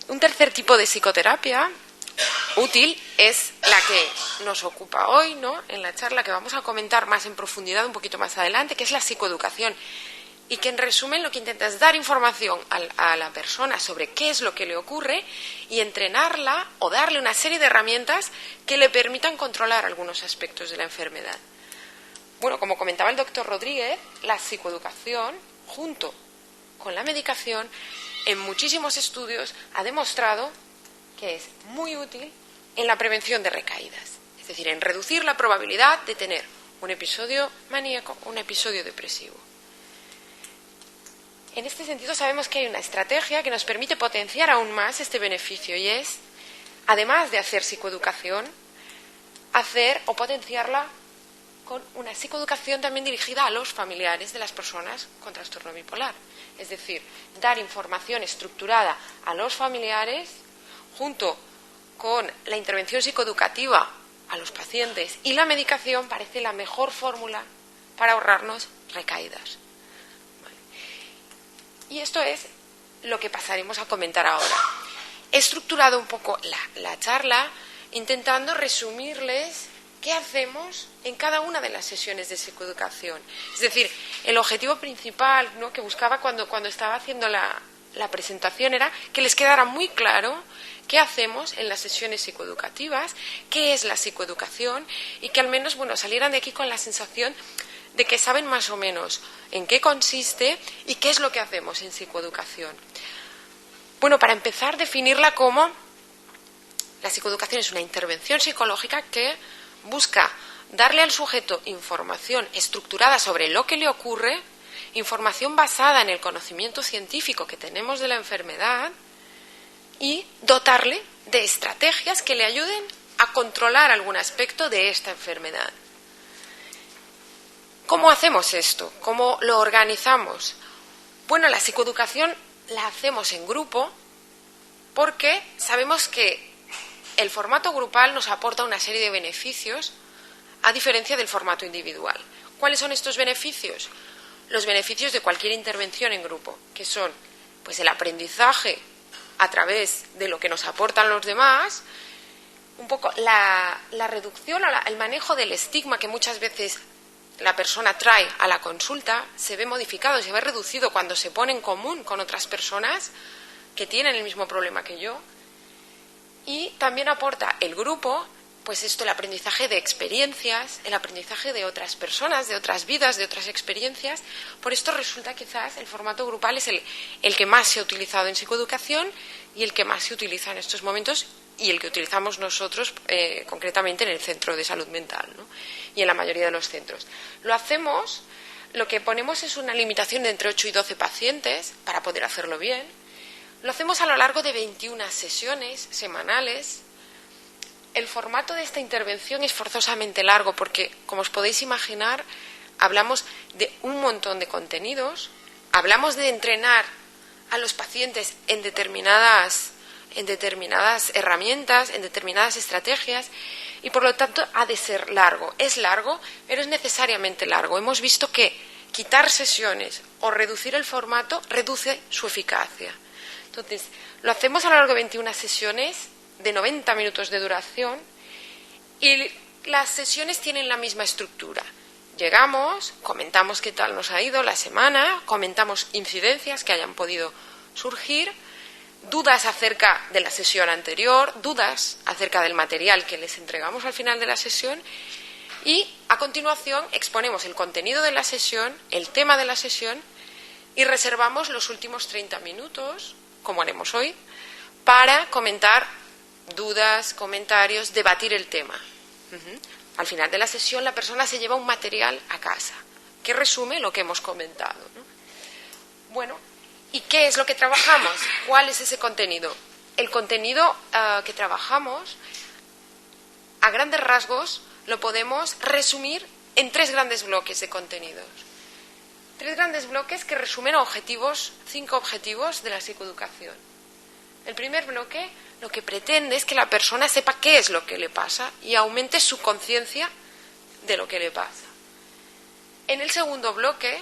Un tercer tipo de psicoterapia útil es la que nos ocupa hoy, ¿no?, en la charla, que vamos a comentar más en profundidad un poquito más adelante, que es la psicoeducación, y que en resumen lo que intenta es dar información a la persona sobre qué es lo que le ocurre y entrenarla o darle una serie de herramientas que le permitan controlar algunos aspectos de la enfermedad. Bueno, como comentaba el doctor Rodríguez, la psicoeducación, junto con la medicación, en muchísimos estudios ha demostrado que es muy útil en la prevención de recaídas, es decir, en reducir la probabilidad de tener un episodio maníaco o un episodio depresivo. En este sentido, sabemos que hay una estrategia que nos permite potenciar aún más este beneficio, y es, además de hacer psicoeducación, hacer o potenciarla con una psicoeducación también dirigida a los familiares de las personas con trastorno bipolar. Es decir, dar información estructurada a los familiares junto con la intervención psicoeducativa a los pacientes y la medicación parece la mejor fórmula para ahorrarnos recaídas. Vale. Y esto es lo que pasaremos a comentar ahora. He estructurado un poco la charla intentando resumirles qué hacemos en cada una de las sesiones de psicoeducación. Es decir, el objetivo principal, ¿no?, que buscaba cuando estaba haciendo la presentación era que les quedara muy claro qué hacemos en las sesiones psicoeducativas, qué es la psicoeducación, y que al menos, bueno, salieran de aquí con la sensación de que saben más o menos en qué consiste y qué es lo que hacemos en psicoeducación. Bueno, para empezar, definirla como la psicoeducación es una intervención psicológica que busca darle al sujeto información estructurada sobre lo que le ocurre, información basada en el conocimiento científico que tenemos de la enfermedad, y dotarle de estrategias que le ayuden a controlar algún aspecto de esta enfermedad. ¿Cómo hacemos esto? ¿Cómo lo organizamos? Bueno, la psicoeducación la hacemos en grupo porque sabemos que el formato grupal nos aporta una serie de beneficios a diferencia del formato individual. ¿Cuáles son estos beneficios? Los beneficios de cualquier intervención en grupo, que son, pues, el aprendizaje a través de lo que nos aportan los demás, un poco la reducción o el manejo del estigma que muchas veces la persona trae a la consulta, se ve modificado, se ve reducido cuando se pone en común con otras personas que tienen el mismo problema que yo. Y también aporta el grupo, pues esto, el aprendizaje de experiencias, el aprendizaje de otras personas, de otras vidas, de otras experiencias. Por esto resulta quizás el formato grupal es el que más se ha utilizado en psicoeducación y el que más se utiliza en estos momentos, y el que utilizamos nosotros concretamente en el centro de salud mental, ¿no?, y en la mayoría de los centros. Lo que ponemos es una limitación de entre 8 y 12 pacientes para poder hacerlo bien. Lo hacemos a lo largo de 21 sesiones semanales. El formato de esta intervención es forzosamente largo porque, como os podéis imaginar, hablamos de un montón de contenidos, hablamos de entrenar a los pacientes en determinadas herramientas, en determinadas estrategias, y por lo tanto ha de ser largo. Es largo, pero es necesariamente largo. Hemos visto que quitar sesiones o reducir el formato reduce su eficacia. Entonces, lo hacemos a lo largo de 21 sesiones de 90 minutos de duración, y las sesiones tienen la misma estructura. Llegamos, comentamos qué tal nos ha ido la semana, comentamos incidencias que hayan podido surgir, dudas acerca de la sesión anterior, dudas acerca del material que les entregamos al final de la sesión, y a continuación exponemos el contenido de la sesión, el tema de la sesión, y reservamos los últimos 30 minutos, como haremos hoy, para comentar dudas, comentarios, debatir el tema. Al final de la sesión la persona se lleva un material a casa que resume lo que hemos comentado, ¿no? Bueno, ¿y qué es lo que trabajamos? ¿Cuál es ese contenido? El contenido que trabajamos, a grandes rasgos, lo podemos resumir en 3 grandes bloques de contenidos. 3 grandes bloques que resumen 5 objetivos de la psicoeducación. El primer bloque lo que pretende es que la persona sepa qué es lo que le pasa y aumente su conciencia de lo que le pasa. En el segundo bloque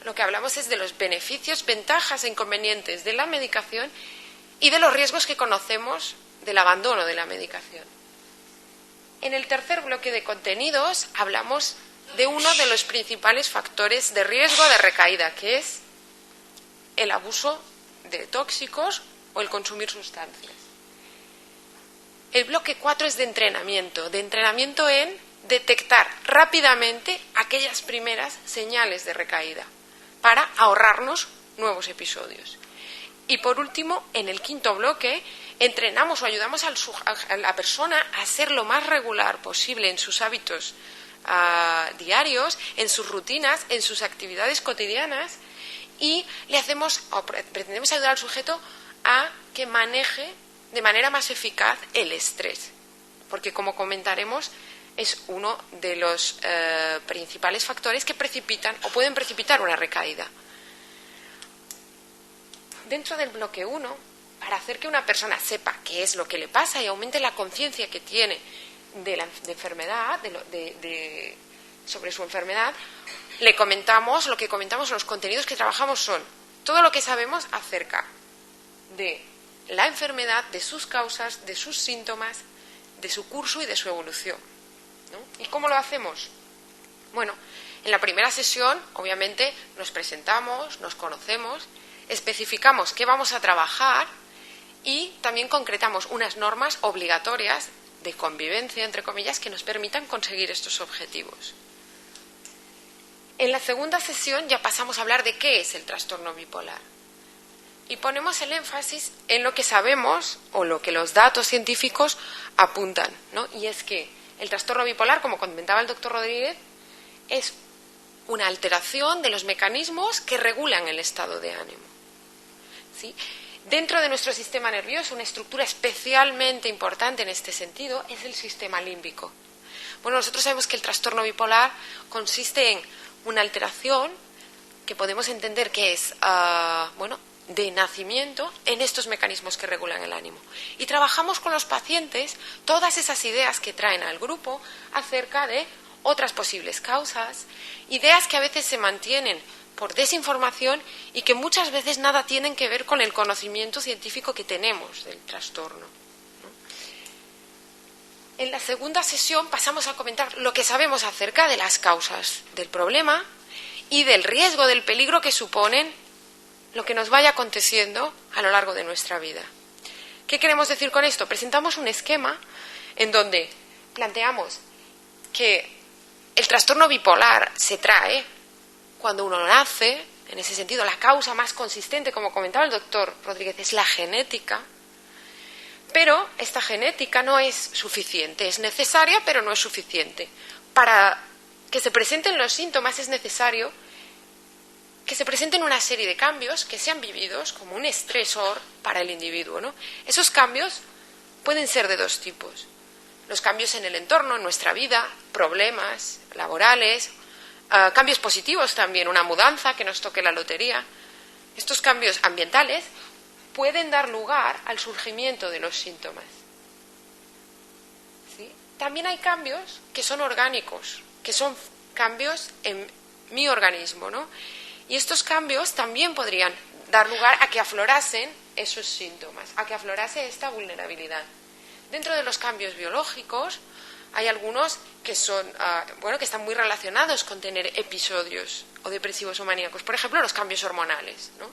lo que hablamos es de los beneficios, ventajas e inconvenientes de la medicación, y de los riesgos que conocemos del abandono de la medicación. En el tercer bloque de contenidos hablamos de uno de los principales factores de riesgo de recaída, que es el abuso de tóxicos o el consumir sustancias. El bloque 4 es de entrenamiento en detectar rápidamente aquellas primeras señales de recaída para ahorrarnos nuevos episodios. Y por último, en el quinto bloque, entrenamos o ayudamos a la persona a ser lo más regular posible en sus hábitos diarios, en sus rutinas, en sus actividades cotidianas, y pretendemos ayudar al sujeto a que maneje de manera más eficaz el estrés, porque, como comentaremos, es uno de los principales factores que precipitan o pueden precipitar una recaída. Dentro del bloque 1, para hacer que una persona sepa qué es lo que le pasa y aumente la conciencia que tiene de la enfermedad, sobre su enfermedad, le comentamos, lo que comentamos, los contenidos que trabajamos son todo lo que sabemos acerca de la enfermedad, de sus causas, de sus síntomas, de su curso y de su evolución, ¿no? ¿Y cómo lo hacemos? Bueno, en la primera sesión, obviamente, nos presentamos, nos conocemos, especificamos qué vamos a trabajar y también concretamos unas normas obligatorias de convivencia, entre comillas, que nos permitan conseguir estos objetivos. En la segunda sesión ya pasamos a hablar de qué es el trastorno bipolar y ponemos el énfasis en lo que sabemos o lo que los datos científicos apuntan, ¿no? Y es que el trastorno bipolar, como comentaba el doctor Rodríguez, es una alteración de los mecanismos que regulan el estado de ánimo, ¿sí? Dentro de nuestro sistema nervioso, una estructura especialmente importante en este sentido es el sistema límbico. Bueno, nosotros sabemos que el trastorno bipolar consiste en una alteración que podemos entender que es, de nacimiento en estos mecanismos que regulan el ánimo. Y trabajamos con los pacientes todas esas ideas que traen al grupo acerca de otras posibles causas, ideas que a veces se mantienen por desinformación y que muchas veces nada tienen que ver con el conocimiento científico que tenemos del trastorno, ¿no? En la segunda sesión pasamos a comentar lo que sabemos acerca de las causas del problema y del riesgo, del peligro que suponen lo que nos vaya aconteciendo a lo largo de nuestra vida. ¿Qué queremos decir con esto? Presentamos un esquema en donde planteamos que el trastorno bipolar se trae cuando uno nace. En ese sentido, la causa más consistente, como comentaba el doctor Rodríguez, es la genética, pero esta genética no es suficiente, es necesaria, pero no es suficiente. Para que se presenten los síntomas es necesario que se presenten una serie de cambios que sean vividos como un estresor para el individuo, ¿no? Esos cambios pueden ser de dos tipos: los cambios en el entorno, en nuestra vida, problemas laborales, cambios positivos también, una mudanza, que nos toque la lotería. Estos cambios ambientales pueden dar lugar al surgimiento de los síntomas, ¿sí? También hay cambios que son orgánicos, que son cambios en mi organismo, ¿no? Y estos cambios también podrían dar lugar a que aflorasen esos síntomas, a que aflorase esta vulnerabilidad. Dentro de los cambios biológicos hay algunos que son, que están muy relacionados con tener episodios o depresivos o maníacos. Por ejemplo, los cambios hormonales, ¿no?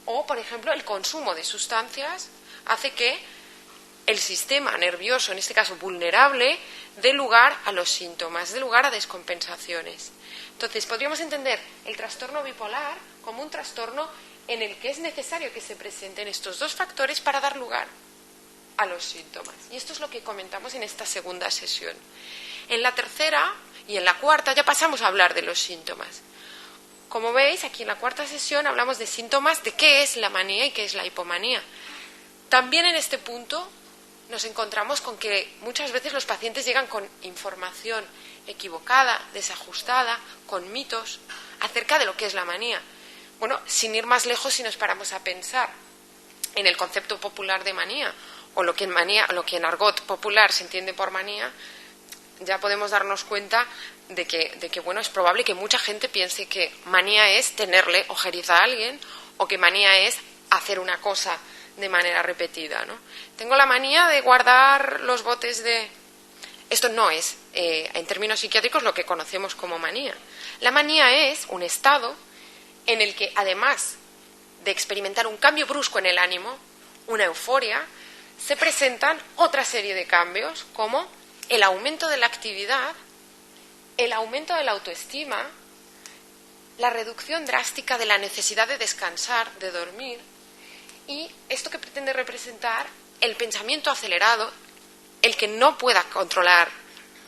O, por ejemplo, el consumo de sustancias hace que el sistema nervioso, en este caso vulnerable, dé lugar a los síntomas, dé lugar a descompensaciones. Entonces, podríamos entender el trastorno bipolar como un trastorno en el que es necesario que se presenten estos dos factores para dar lugar a los síntomas. Y esto es lo que comentamos en esta segunda sesión. En la tercera y en la cuarta ya pasamos a hablar de los síntomas. Como veis, aquí en la cuarta sesión hablamos de síntomas de qué es la manía y qué es la hipomanía. También en este punto nos encontramos con que muchas veces los pacientes llegan con información equivocada, desajustada, con mitos acerca de lo que es la manía. Bueno, sin ir más lejos, si nos paramos a pensar en el concepto popular de manía, o lo que en argot popular se entiende por manía, ya podemos darnos cuenta de que es probable que mucha gente piense que manía es tenerle ojeriza a alguien, o que manía es hacer una cosa de manera repetida, ¿no? Tengo la manía de guardar los botes de... Esto no es, en términos psiquiátricos, lo que conocemos como manía. La manía es un estado en el que, además de experimentar un cambio brusco en el ánimo, una euforia, se presentan otra serie de cambios, como el aumento de la actividad, el aumento de la autoestima, la reducción drástica de la necesidad de descansar, de dormir, y esto que pretende representar el pensamiento acelerado, el que no pueda controlar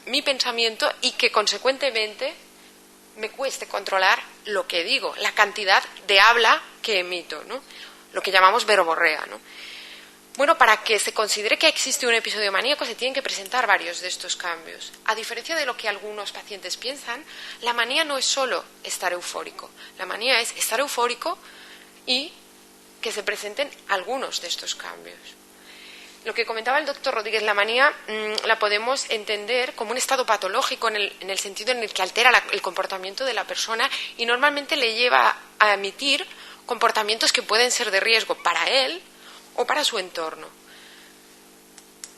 mi pensamiento y que consecuentemente me cueste controlar lo que digo, la cantidad de habla que emito, ¿no? Lo que llamamos verborrea, ¿no? Bueno, para que se considere que existe un episodio maníaco se tienen que presentar varios de estos cambios. A diferencia de lo que algunos pacientes piensan, la manía no es solo estar eufórico. La manía es estar eufórico y que se presenten algunos de estos cambios. Lo que comentaba el doctor Rodríguez, la manía la podemos entender como un estado patológico en el sentido en el que altera el comportamiento de la persona y normalmente le lleva a emitir comportamientos que pueden ser de riesgo para él o para su entorno.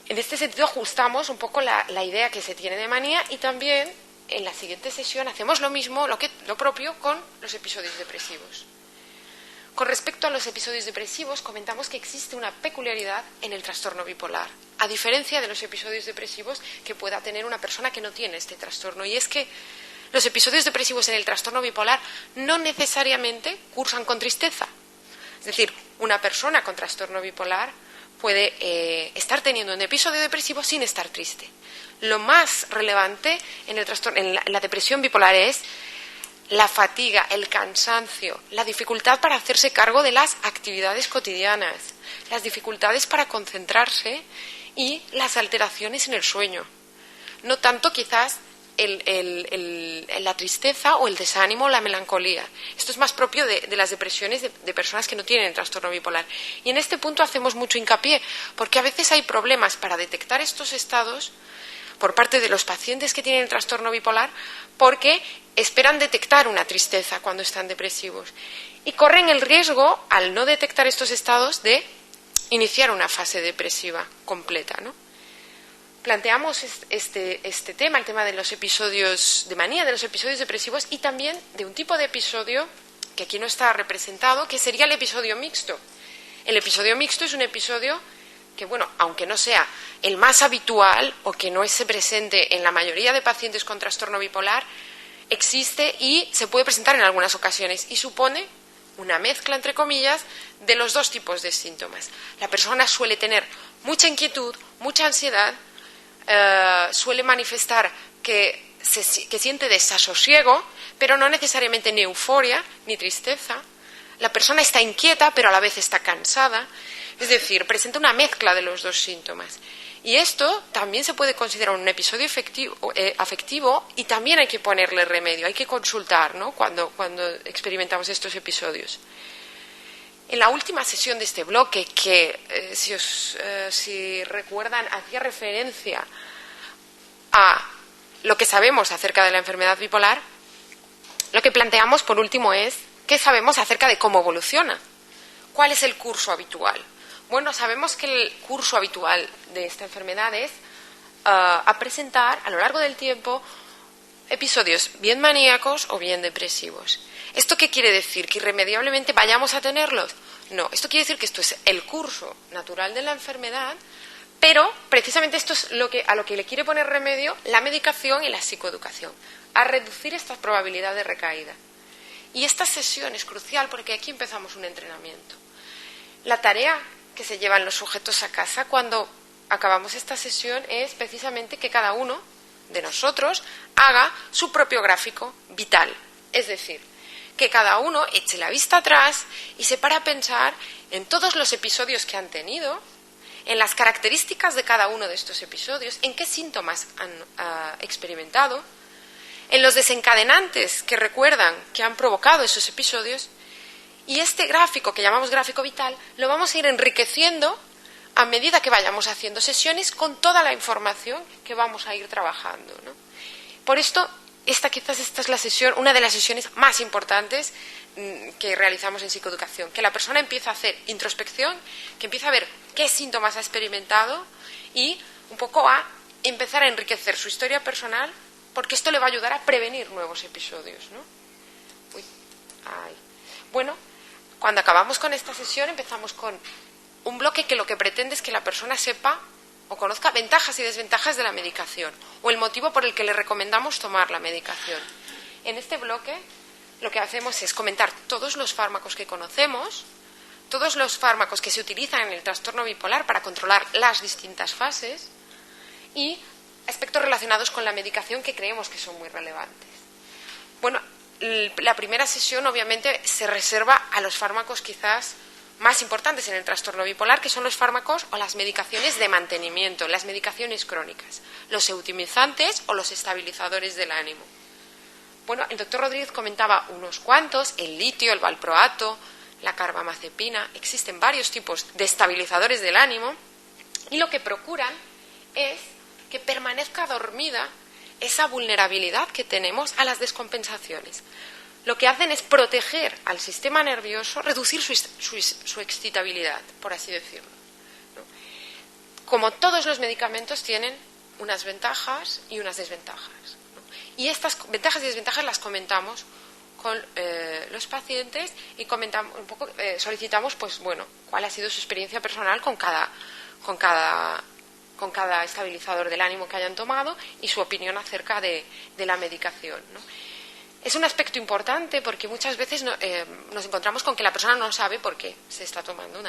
En este sentido ajustamos un poco la idea que se tiene de manía y también en la siguiente sesión hacemos lo mismo, lo propio con los episodios depresivos. Con respecto a los episodios depresivos, comentamos que existe una peculiaridad en el trastorno bipolar, a diferencia de los episodios depresivos que pueda tener una persona que no tiene este trastorno. Y es que los episodios depresivos en el trastorno bipolar no necesariamente cursan con tristeza. Es decir, una persona con trastorno bipolar puede estar teniendo un episodio depresivo sin estar triste. Lo más relevante en la depresión bipolar es la fatiga, el cansancio, la dificultad para hacerse cargo de las actividades cotidianas, las dificultades para concentrarse y las alteraciones en el sueño. No tanto quizás la tristeza o el desánimo o la melancolía. Esto es más propio de las depresiones de personas que no tienen el trastorno bipolar. Y en este punto hacemos mucho hincapié, porque a veces hay problemas para detectar estos estados por parte de los pacientes que tienen el trastorno bipolar, porque esperan detectar una tristeza cuando están depresivos y corren el riesgo, al no detectar estos estados, de iniciar una fase depresiva completa, ¿no? Planteamos este tema, el tema de los episodios de manía, de los episodios depresivos y también de un tipo de episodio que aquí no está representado, que sería el episodio mixto. El episodio mixto es un episodio que, bueno, aunque no sea el más habitual o que no se presente en la mayoría de pacientes con trastorno bipolar, existe y se puede presentar en algunas ocasiones y supone una mezcla, entre comillas, de los dos tipos de síntomas. La persona suele tener mucha inquietud, mucha ansiedad, suele manifestar que siente desasosiego, pero no necesariamente ni euforia ni tristeza. La persona está inquieta, pero a la vez está cansada. Es decir, presenta una mezcla de los dos síntomas. Y esto también se puede considerar un episodio afectivo y también hay que ponerle remedio, hay que consultar, ¿no?, cuando experimentamos estos episodios. En la última sesión de este bloque, que si recuerdan, hacía referencia a lo que sabemos acerca de la enfermedad bipolar, lo que planteamos por último es qué sabemos acerca de cómo evoluciona, cuál es el curso habitual. Bueno, sabemos que el curso habitual de esta enfermedad es a presentar a lo largo del tiempo episodios bien maníacos o bien depresivos. ¿Esto qué quiere decir? ¿Que irremediablemente vayamos a tenerlos? No, esto quiere decir que esto es el curso natural de la enfermedad, pero precisamente esto es a lo que le quiere poner remedio la medicación y la psicoeducación, a reducir esta probabilidad de recaída. Y esta sesión es crucial porque aquí empezamos un entrenamiento. La tarea que se llevan los sujetos a casa cuando acabamos esta sesión es precisamente que cada uno de nosotros haga su propio gráfico vital. Es decir, que cada uno eche la vista atrás y se pare a pensar en todos los episodios que han tenido, en las características de cada uno de estos episodios, en qué síntomas han experimentado, en los desencadenantes que recuerdan que han provocado esos episodios. Y este gráfico, que llamamos gráfico vital, lo vamos a ir enriqueciendo a medida que vayamos haciendo sesiones con toda la información que vamos a ir trabajando, ¿no? Por esto esta es la sesión, una de las sesiones más importantes que realizamos en psicoeducación, que la persona empieza a hacer introspección, que empieza a ver qué síntomas ha experimentado y un poco a empezar a enriquecer su historia personal, porque esto le va a ayudar a prevenir nuevos episodios, ¿no? Bueno, cuando acabamos con esta sesión empezamos con un bloque que lo que pretende es que la persona sepa o conozca ventajas y desventajas de la medicación o el motivo por el que le recomendamos tomar la medicación. En este bloque lo que hacemos es comentar todos los fármacos que conocemos, todos los fármacos que se utilizan en el trastorno bipolar para controlar las distintas fases y aspectos relacionados con la medicación que creemos que son muy relevantes. Bueno, la primera sesión obviamente se reserva a los fármacos quizás más importantes en el trastorno bipolar, que son los fármacos o las medicaciones de mantenimiento, las medicaciones crónicas, los eutimizantes o los estabilizadores del ánimo. Bueno, el doctor Rodríguez comentaba unos cuantos, el litio, el valproato, la carbamazepina. Existen varios tipos de estabilizadores del ánimo y lo que procuran es que permanezca dormida esa vulnerabilidad que tenemos a las descompensaciones. Lo que hacen es proteger al sistema nervioso, reducir su excitabilidad, por así decirlo, ¿no? Como todos los medicamentos tienen unas ventajas y unas desventajas, ¿no? Y estas ventajas y desventajas las comentamos con los pacientes y comentamos un poco, solicitamos, pues bueno, cuál ha sido su experiencia personal con cada estabilizador del ánimo que hayan tomado y su opinión acerca de la medicación, ¿no? Es un aspecto importante porque muchas veces nos encontramos con que la persona no sabe por qué se está tomando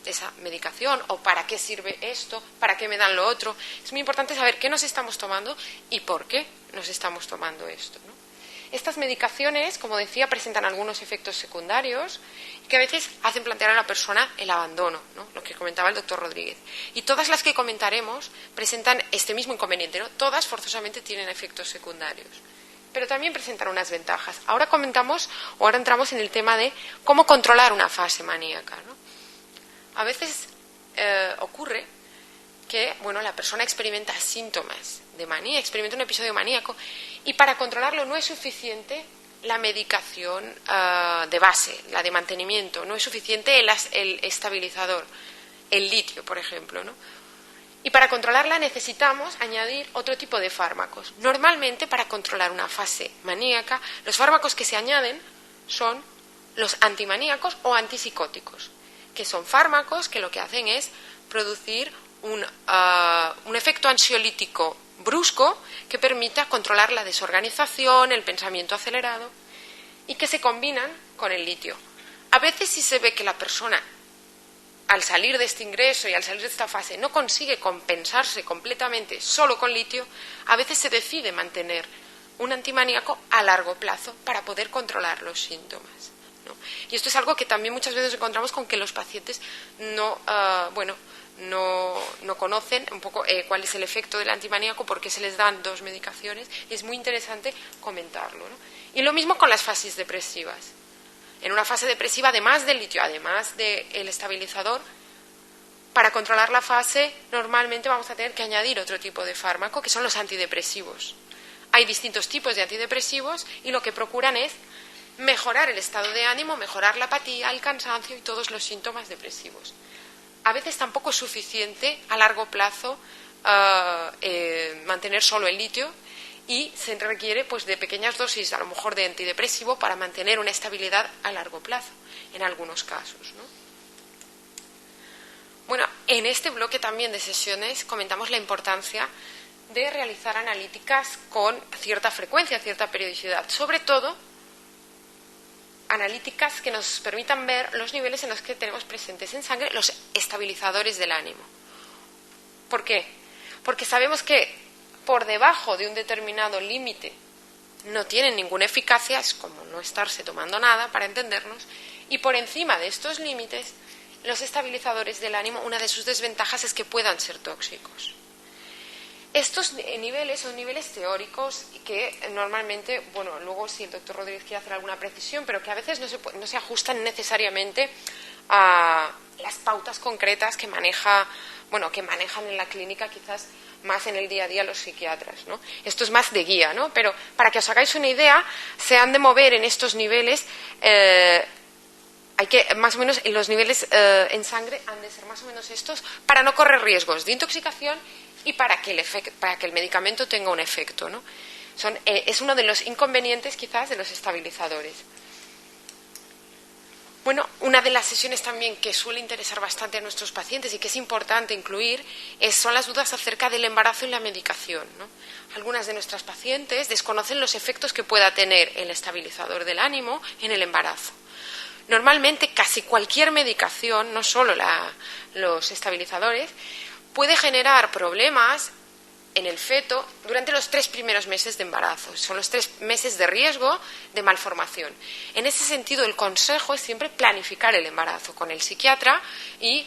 esa medicación o para qué sirve esto, para qué me dan lo otro. Es muy importante saber qué nos estamos tomando y por qué nos estamos tomando esto, ¿no? Estas medicaciones, como decía, presentan algunos efectos secundarios que a veces hacen plantear a la persona el abandono, ¿no? Lo que comentaba el doctor Rodríguez. Y todas las que comentaremos presentan este mismo inconveniente, ¿no? Todas forzosamente tienen efectos secundarios, pero también presentan unas ventajas. Ahora entramos en el tema de cómo controlar una fase maníaca, ¿no? A veces ocurre que, bueno, la persona experimenta síntomas de manía, experimenta un episodio maníaco y para controlarlo no es suficiente la medicación de base, la de mantenimiento, no es suficiente el estabilizador, el litio, por ejemplo, ¿no? Y para controlarla necesitamos añadir otro tipo de fármacos. Normalmente, para controlar una fase maníaca, los fármacos que se añaden son los antimaníacos o antipsicóticos, que son fármacos que lo que hacen es producir un efecto ansiolítico brusco que permita controlar la desorganización, el pensamiento acelerado y que se combinan con el litio. A veces si se ve que la persona al salir de este ingreso y al salir de esta fase no consigue compensarse completamente solo con litio, a veces se decide mantener un antimaníaco a largo plazo para poder controlar los síntomas, ¿no? Y esto es algo que también muchas veces encontramos con que los pacientes no conocen un poco cuál es el efecto del antimaníaco, por qué se les dan dos medicaciones, y es muy interesante comentarlo, ¿no? Y lo mismo con las fases depresivas. En una fase depresiva, además del litio, además del estabilizador, para controlar la fase normalmente vamos a tener que añadir otro tipo de fármaco, que son los antidepresivos. Hay distintos tipos de antidepresivos y lo que procuran es mejorar el estado de ánimo, mejorar la apatía, el cansancio y todos los síntomas depresivos. A veces tampoco es suficiente a largo plazo mantener solo el litio, y se requiere pues de pequeñas dosis a lo mejor de antidepresivo para mantener una estabilidad a largo plazo en algunos casos, ¿no? Bueno, en este bloque también de sesiones comentamos la importancia de realizar analíticas con cierta frecuencia, cierta periodicidad, sobre todo analíticas que nos permitan ver los niveles en los que tenemos presentes en sangre los estabilizadores del ánimo. ¿Por qué? Porque sabemos que por debajo de un determinado límite no tienen ninguna eficacia, es como no estarse tomando nada, para entendernos, y por encima de estos límites, los estabilizadores del ánimo, una de sus desventajas es que puedan ser tóxicos. Estos niveles son niveles teóricos que normalmente, bueno, luego si el doctor Rodríguez quiere hacer alguna precisión, pero que a veces no se ajustan necesariamente a las pautas concretas que maneja bueno, que manejan en la clínica quizás más en el día a día los psiquiatras, ¿no? Esto es más de guía, ¿no? Pero para que os hagáis una idea, se han de mover en estos niveles, hay que, más o menos, en los niveles en sangre han de ser más o menos estos para no correr riesgos de intoxicación y para que el medicamento tenga un efecto, ¿no? Es uno de los inconvenientes quizás de los estabilizadores. Bueno, una de las sesiones también que suele interesar bastante a nuestros pacientes y que es importante incluir son las dudas acerca del embarazo y la medicación, ¿no? Algunas de nuestras pacientes desconocen los efectos que pueda tener el estabilizador del ánimo en el embarazo. Normalmente casi cualquier medicación, no solo los estabilizadores, puede generar problemas en el feto durante los 3 primeros meses de embarazo. Son los 3 meses de riesgo de malformación. En ese sentido, el consejo es siempre planificar el embarazo con el psiquiatra y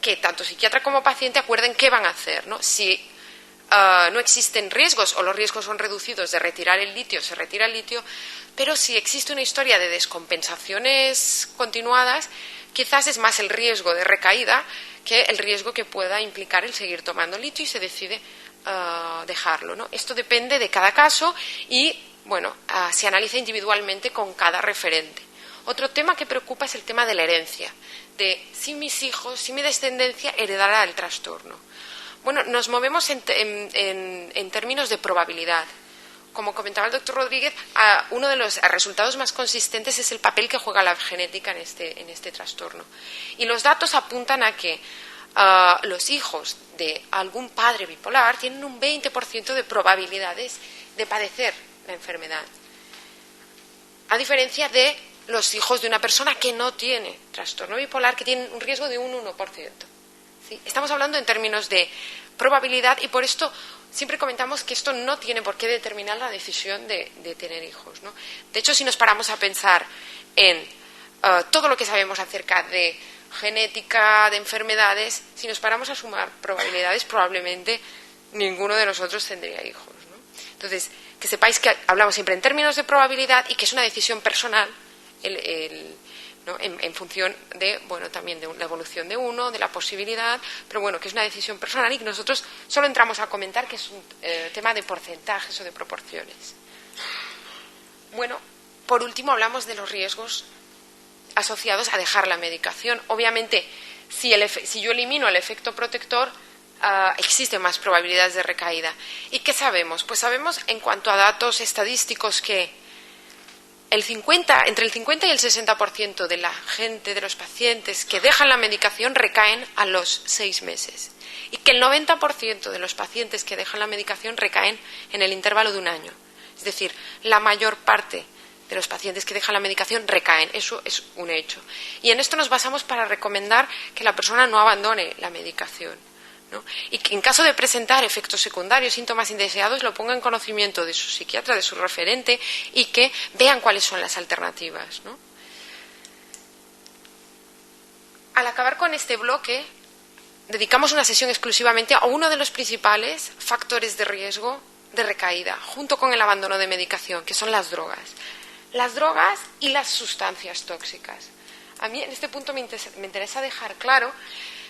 que tanto psiquiatra como paciente acuerden qué van a hacer, ¿no? Si no existen riesgos o los riesgos son reducidos de retirar el litio, se retira el litio, pero si existe una historia de descompensaciones continuadas, quizás es más el riesgo de recaída que el riesgo que pueda implicar el seguir tomando litio y se decide dejarlo, ¿no? Esto depende de cada caso y, bueno, se analiza individualmente con cada referente. Otro tema que preocupa es el tema de la herencia, de si mis hijos, si mi descendencia heredará el trastorno. Bueno, nos movemos en términos de probabilidad. Como comentaba el doctor Rodríguez, uno de los resultados más consistentes es el papel que juega la genética en este trastorno. Y los datos apuntan a que los hijos de algún padre bipolar tienen un 20% de probabilidades de padecer la enfermedad, a diferencia de los hijos de una persona que no tiene trastorno bipolar, que tienen un riesgo de un 1%. ¿Sí? Estamos hablando en términos de probabilidad y por esto siempre comentamos que esto no tiene por qué determinar la decisión de tener hijos, ¿no? De hecho, si nos paramos a pensar en todo lo que sabemos acerca de genética, de enfermedades, si nos paramos a sumar probabilidades, probablemente ninguno de nosotros tendría hijos, ¿no? Entonces, que sepáis que hablamos siempre en términos de probabilidad y que es una decisión personal, ¿no? en función de, bueno, también de la evolución de uno, de la posibilidad, pero bueno, que es una decisión personal y que nosotros solo entramos a comentar que es un tema de porcentajes o de proporciones. Bueno, por último hablamos de los riesgos asociados a dejar la medicación. Obviamente, si yo elimino el efecto protector, existen más probabilidades de recaída. ¿Y qué sabemos? Pues sabemos en cuanto a datos estadísticos que entre el 50 y el 60% de la gente, de los pacientes que dejan la medicación recaen a los 6 meses y que el 90% de los pacientes que dejan la medicación recaen en el intervalo de un año. Es decir, la mayor parte de los pacientes que dejan la medicación recaen. Eso es un hecho. Y en esto nos basamos para recomendar que la persona no abandone la medicación, ¿no? Y que en caso de presentar efectos secundarios, síntomas indeseados, lo ponga en conocimiento de su psiquiatra, de su referente y que vean cuáles son las alternativas, ¿no? Al acabar con este bloque, dedicamos una sesión exclusivamente a uno de los principales factores de riesgo de recaída, junto con el abandono de medicación, que son las drogas. Las drogas y las sustancias tóxicas. A mí en este punto me interesa dejar claro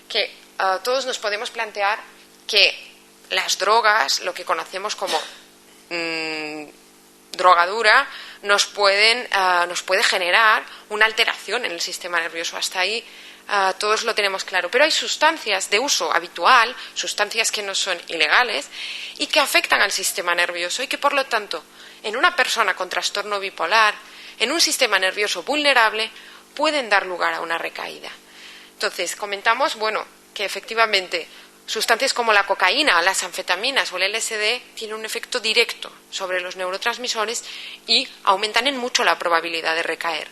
que todos nos podemos plantear que las drogas, lo que conocemos como drogadura, nos puede generar una alteración en el sistema nervioso. Hasta ahí todos lo tenemos claro. Pero hay sustancias de uso habitual, sustancias que no son ilegales y que afectan al sistema nervioso y que, por lo tanto, en una persona con trastorno bipolar, en un sistema nervioso vulnerable, pueden dar lugar a una recaída. Entonces, comentamos, bueno, que efectivamente sustancias como la cocaína, las anfetaminas o el LSD tienen un efecto directo sobre los neurotransmisores y aumentan en mucho la probabilidad de recaer.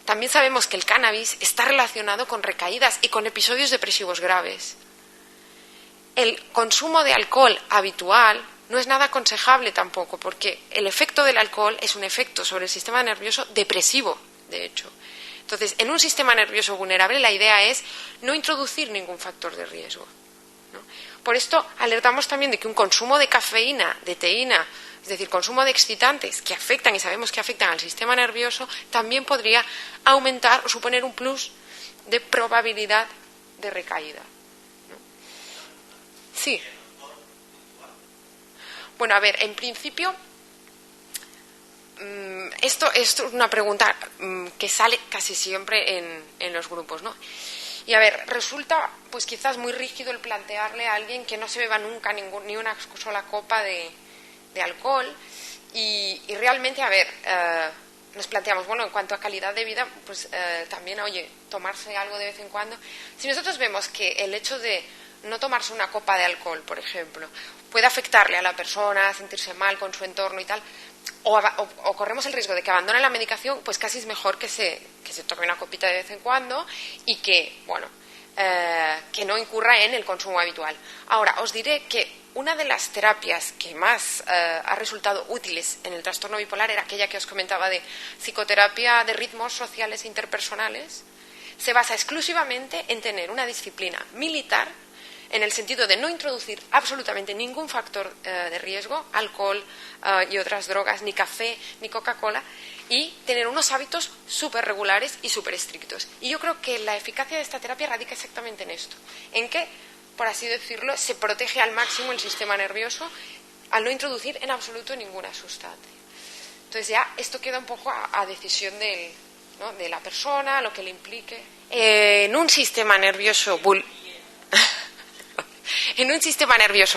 También sabemos que el cannabis está relacionado con recaídas y con episodios depresivos graves. El consumo de alcohol habitual no es nada aconsejable tampoco, porque el efecto del alcohol es un efecto sobre el sistema nervioso depresivo, de hecho. Entonces, en un sistema nervioso vulnerable, la idea es no introducir ningún factor de riesgo, ¿no? Por esto, alertamos también de que un consumo de cafeína, de teína, es decir, consumo de excitantes que afectan y sabemos que afectan al sistema nervioso, también podría aumentar o suponer un plus de probabilidad de recaída, ¿no? Sí. Bueno, a ver, en principio, esto es una pregunta que sale casi siempre en los grupos, ¿no? Y a ver, resulta pues quizás muy rígido el plantearle a alguien que no se beba nunca ni una sola copa de alcohol y realmente, a ver, nos planteamos, bueno, en cuanto a calidad de vida, pues también, oye, tomarse algo de vez en cuando. Si nosotros vemos que el hecho de no tomarse una copa de alcohol, por ejemplo, puede afectarle a la persona, sentirse mal con su entorno y tal, o corremos el riesgo de que abandone la medicación, pues casi es mejor que se tome una copita de vez en cuando y que, bueno, que no incurra en el consumo habitual. Ahora, os diré que una de las terapias que más ha resultado útiles en el trastorno bipolar era aquella que os comentaba de psicoterapia de ritmos sociales e interpersonales. Se basa exclusivamente en tener una disciplina militar en el sentido de no introducir absolutamente ningún factor de riesgo, alcohol y otras drogas, ni café, ni Coca-Cola, y tener unos hábitos súper regulares y súper estrictos. Y yo creo que la eficacia de esta terapia radica exactamente en esto, en que, por así decirlo, se protege al máximo el sistema nervioso al no introducir en absoluto ninguna sustancia. Entonces ya esto queda un poco a decisión de la persona, lo que le implique. En un sistema nervioso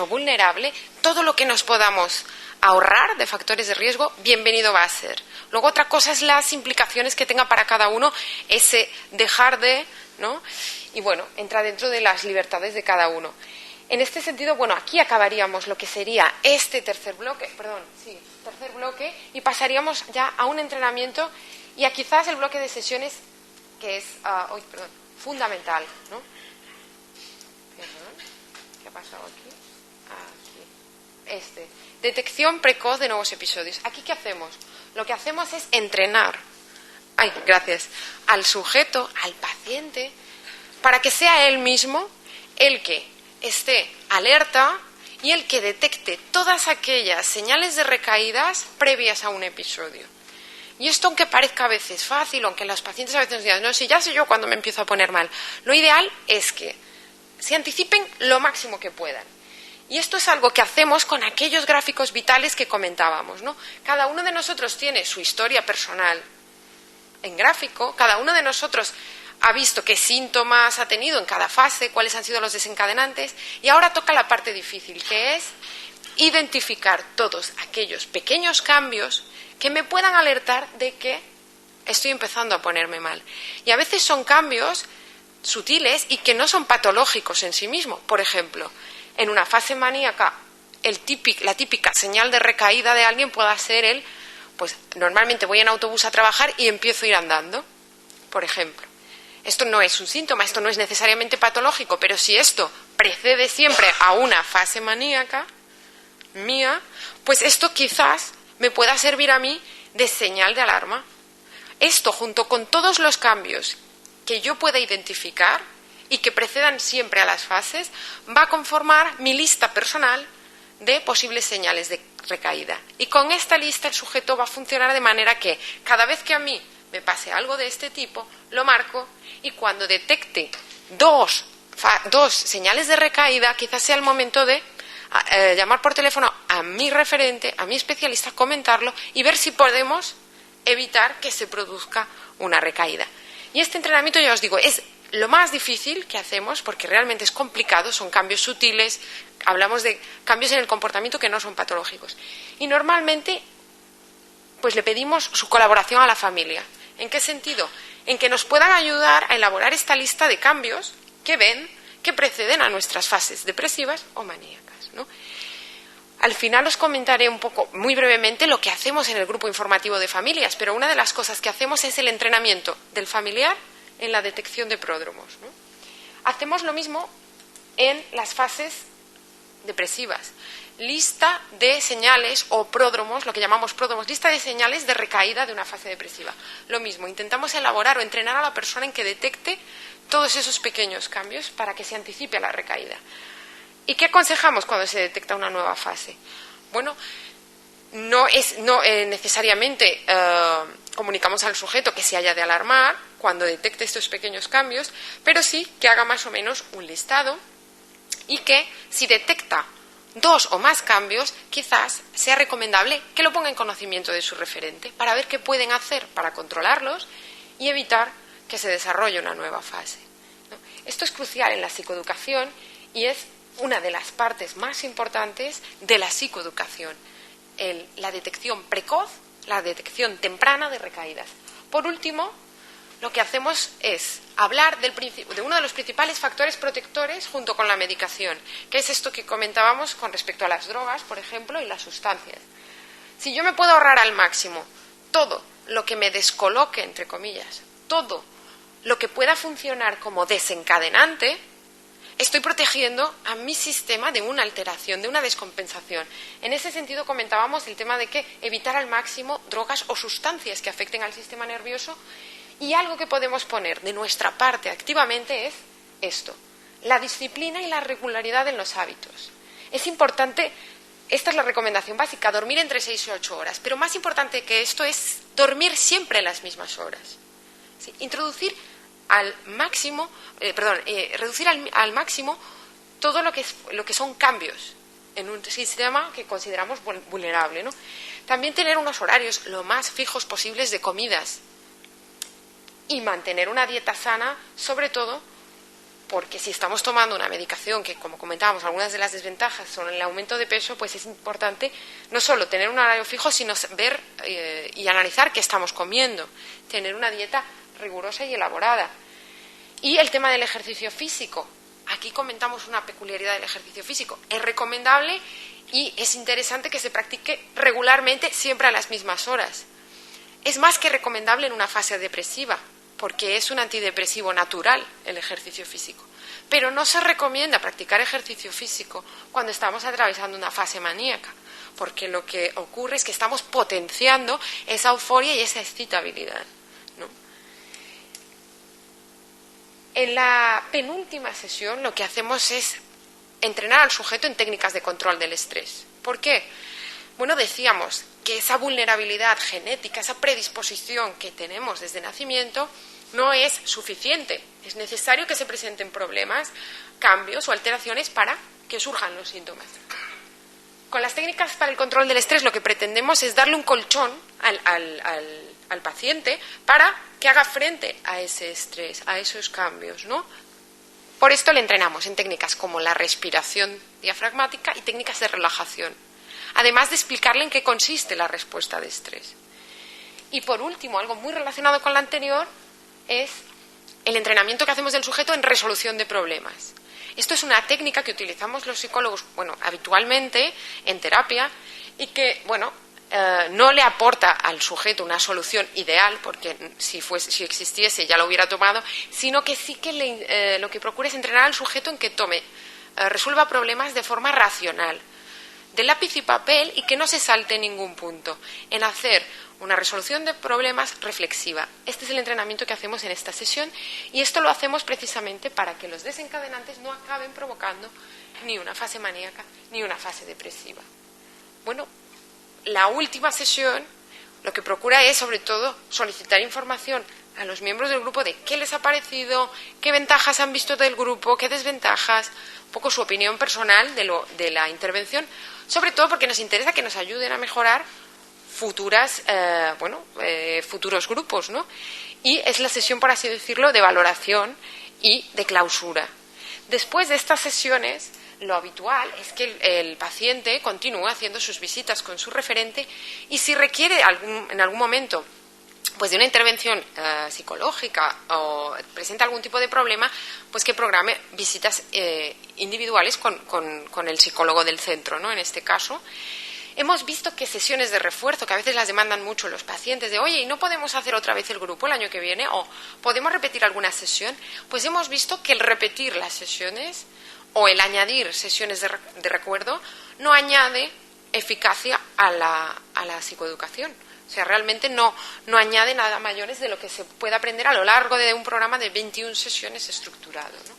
vulnerable, todo lo que nos podamos ahorrar de factores de riesgo, bienvenido va a ser. Luego otra cosa es las implicaciones que tenga para cada uno ese dejar de, ¿no? Y bueno, entra dentro de las libertades de cada uno. En este sentido, bueno, aquí acabaríamos lo que sería este tercer bloque, y pasaríamos ya a un entrenamiento y a quizás el bloque de sesiones que es fundamental, ¿no? ¿Qué ha pasado aquí? Detección precoz de nuevos episodios. ¿Aquí qué hacemos? Lo que hacemos es entrenar al sujeto, al paciente, para que sea él mismo el que esté alerta y el que detecte todas aquellas señales de recaídas previas a un episodio. Y esto, aunque parezca a veces fácil, aunque los pacientes a veces nos digan, no, si ya sé yo cuando me empiezo a poner mal, lo ideal es que se anticipen lo máximo que puedan. Y esto es algo que hacemos con aquellos gráficos vitales que comentábamos, ¿no? Cada uno de nosotros tiene su historia personal en gráfico, cada uno de nosotros ha visto qué síntomas ha tenido en cada fase, cuáles han sido los desencadenantes, y ahora toca la parte difícil, que es identificar todos aquellos pequeños cambios que me puedan alertar de que estoy empezando a ponerme mal. Y a veces son cambios sutiles y que no son patológicos en sí mismos. Por ejemplo, en una fase maníaca, la típica señal de recaída de alguien pueda ser pues normalmente voy en autobús a trabajar y empiezo a ir andando, por ejemplo. Esto no es un síntoma, esto no es necesariamente patológico, pero si esto precede siempre a una fase maníaca mía, pues esto quizás me pueda servir a mí de señal de alarma. Esto, junto con todos los cambios que yo pueda identificar y que precedan siempre a las fases, va a conformar mi lista personal de posibles señales de recaída. Y con esta lista el sujeto va a funcionar de manera que cada vez que a mí me pase algo de este tipo, lo marco y cuando detecte dos señales de recaída, quizás sea el momento de llamar por teléfono a mi referente, a mi especialista, comentarlo y ver si podemos evitar que se produzca una recaída. Y este entrenamiento, ya os digo, es lo más difícil que hacemos porque realmente es complicado, son cambios sutiles, hablamos de cambios en el comportamiento que no son patológicos. Y normalmente pues le pedimos su colaboración a la familia. ¿En qué sentido? En que nos puedan ayudar a elaborar esta lista de cambios que preceden a nuestras fases depresivas o maníacas, ¿no? Al final os comentaré un poco, muy brevemente, lo que hacemos en el grupo informativo de familias, pero una de las cosas que hacemos es el entrenamiento del familiar en la detección de pródromos, ¿no? Hacemos lo mismo en las fases depresivas. Lista de señales o pródromos, lo que llamamos pródromos, lista de señales de recaída de una fase depresiva. Lo mismo, intentamos elaborar o entrenar a la persona en que detecte todos esos pequeños cambios para que se anticipe a la recaída. ¿Y qué aconsejamos cuando se detecta una nueva fase? Bueno, no necesariamente comunicamos al sujeto que se haya de alarmar cuando detecte estos pequeños cambios, pero sí que haga más o menos un listado y que si detecta 2 o más cambios, quizás sea recomendable que lo ponga en conocimiento de su referente para ver qué pueden hacer para controlarlos y evitar que se desarrolle una nueva fase, ¿no? Esto es crucial en la psicoeducación y es una de las partes más importantes de la psicoeducación, la detección precoz, la detección temprana de recaídas. Por último, lo que hacemos es hablar de uno de los principales factores protectores junto con la medicación, que es esto que comentábamos con respecto a las drogas, por ejemplo, y las sustancias. Si yo me puedo ahorrar al máximo todo lo que me descoloque, entre comillas, todo lo que pueda funcionar como desencadenante, estoy protegiendo a mi sistema de una alteración, de una descompensación. En ese sentido comentábamos el tema de que evitar al máximo drogas o sustancias que afecten al sistema nervioso. Y algo que podemos poner de nuestra parte activamente es esto, la disciplina y la regularidad en los hábitos. Es importante, esta es la recomendación básica, dormir entre 6 y 8 horas, pero más importante que esto es dormir siempre en las mismas horas. ¿Sí? Introducir al máximo, reducir al máximo todo lo que son cambios en un sistema que consideramos vulnerable, ¿no? También tener unos horarios lo más fijos posibles de comidas y mantener una dieta sana, sobre todo porque si estamos tomando una medicación que, como comentábamos, algunas de las desventajas son el aumento de peso, pues es importante no solo tener un horario fijo, sino ver y analizar qué estamos comiendo, tener una dieta rigurosa y elaborada. Y el tema del ejercicio físico. Aquí comentamos una peculiaridad del ejercicio físico. Es recomendable y es interesante que se practique regularmente, siempre a las mismas horas. Es más que recomendable en una fase depresiva, porque es un antidepresivo natural el ejercicio físico. Pero no se recomienda practicar ejercicio físico cuando estamos atravesando una fase maníaca, porque lo que ocurre es que estamos potenciando esa euforia y esa excitabilidad, ¿no? En la penúltima sesión lo que hacemos es entrenar al sujeto en técnicas de control del estrés. ¿Por qué? Bueno, decíamos que esa vulnerabilidad genética, esa predisposición que tenemos desde nacimiento no es suficiente. Es necesario que se presenten problemas, cambios o alteraciones para que surjan los síntomas. Con las técnicas para el control del estrés lo que pretendemos es darle un colchón al paciente para que haga frente a ese estrés, a esos cambios, ¿no? Por esto le entrenamos en técnicas como la respiración diafragmática y técnicas de relajación, además de explicarle en qué consiste la respuesta de estrés. Y por último, algo muy relacionado con la anterior, es el entrenamiento que hacemos del sujeto en resolución de problemas. Esto es una técnica que utilizamos los psicólogos, habitualmente en terapia y que, no le aporta al sujeto una solución ideal, porque si existiese ya lo hubiera tomado, sino que sí que lo que procura es entrenar al sujeto en que resuelva problemas de forma racional, de lápiz y papel, y que no se salte ningún punto, en hacer una resolución de problemas reflexiva. Este es el entrenamiento que hacemos en esta sesión y esto lo hacemos precisamente para que los desencadenantes no acaben provocando ni una fase maníaca ni una fase depresiva. La última sesión lo que procura es, sobre todo, solicitar información a los miembros del grupo de qué les ha parecido, qué ventajas han visto del grupo, qué desventajas, un poco su opinión personal de la intervención, sobre todo porque nos interesa que nos ayuden a mejorar futuros grupos, ¿no? Y es la sesión, por así decirlo, de valoración y de clausura. Después de estas sesiones, lo habitual es que el paciente continúe haciendo sus visitas con su referente y si requiere en algún momento de una intervención psicológica o presenta algún tipo de problema, pues que programe visitas individuales con el psicólogo del centro, ¿no? En este caso, hemos visto que sesiones de refuerzo, que a veces las demandan mucho los pacientes, de oye, ¿y no podemos hacer otra vez el grupo el año que viene? ¿O podemos repetir alguna sesión? Pues hemos visto que el repetir las sesiones o el añadir sesiones de recuerdo no añade eficacia a la psicoeducación. O sea, realmente no añade nada mayores de lo que se puede aprender a lo largo de un programa de 21 sesiones estructurado, ¿no?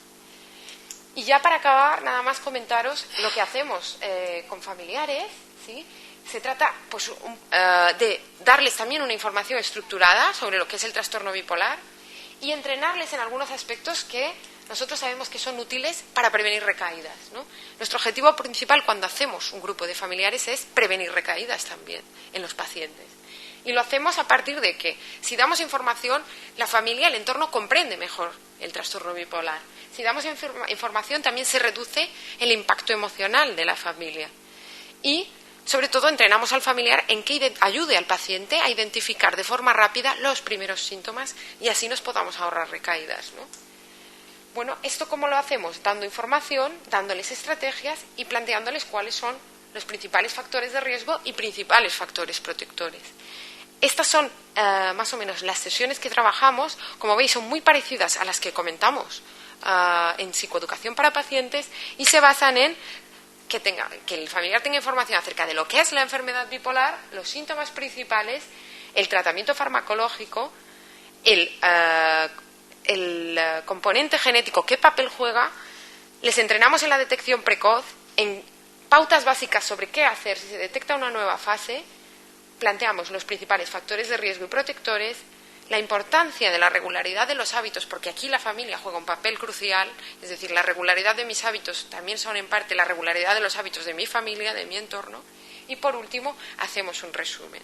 Y ya para acabar, nada más comentaros lo que hacemos con familiares, ¿sí? Se trata de darles también una información estructurada sobre lo que es el trastorno bipolar y entrenarles en algunos aspectos que nosotros sabemos que son útiles para prevenir recaídas, ¿no? Nuestro objetivo principal cuando hacemos un grupo de familiares es prevenir recaídas también en los pacientes. Y lo hacemos a partir de que, si damos información, la familia, el entorno comprende mejor el trastorno bipolar. Si damos información, también se reduce el impacto emocional de la familia. Y, sobre todo, entrenamos al familiar en que ayude al paciente a identificar de forma rápida los primeros síntomas y así nos podamos ahorrar recaídas, ¿no? Bueno, ¿esto cómo lo hacemos? Dando información, dándoles estrategias y planteándoles cuáles son los principales factores de riesgo y principales factores protectores. Estas son más o menos las sesiones que trabajamos. Como veis, son muy parecidas a las que comentamos en psicoeducación para pacientes y se basan en que el familiar tenga información acerca de lo que es la enfermedad bipolar, los síntomas principales, el tratamiento farmacológico, el componente genético, qué papel juega. Les entrenamos en la detección precoz, en pautas básicas sobre qué hacer si se detecta una nueva fase. Planteamos los principales factores de riesgo y protectores, la importancia de la regularidad de los hábitos, porque aquí la familia juega un papel crucial, es decir, la regularidad de mis hábitos también son en parte la regularidad de los hábitos de mi familia, de mi entorno, y por último hacemos un resumen.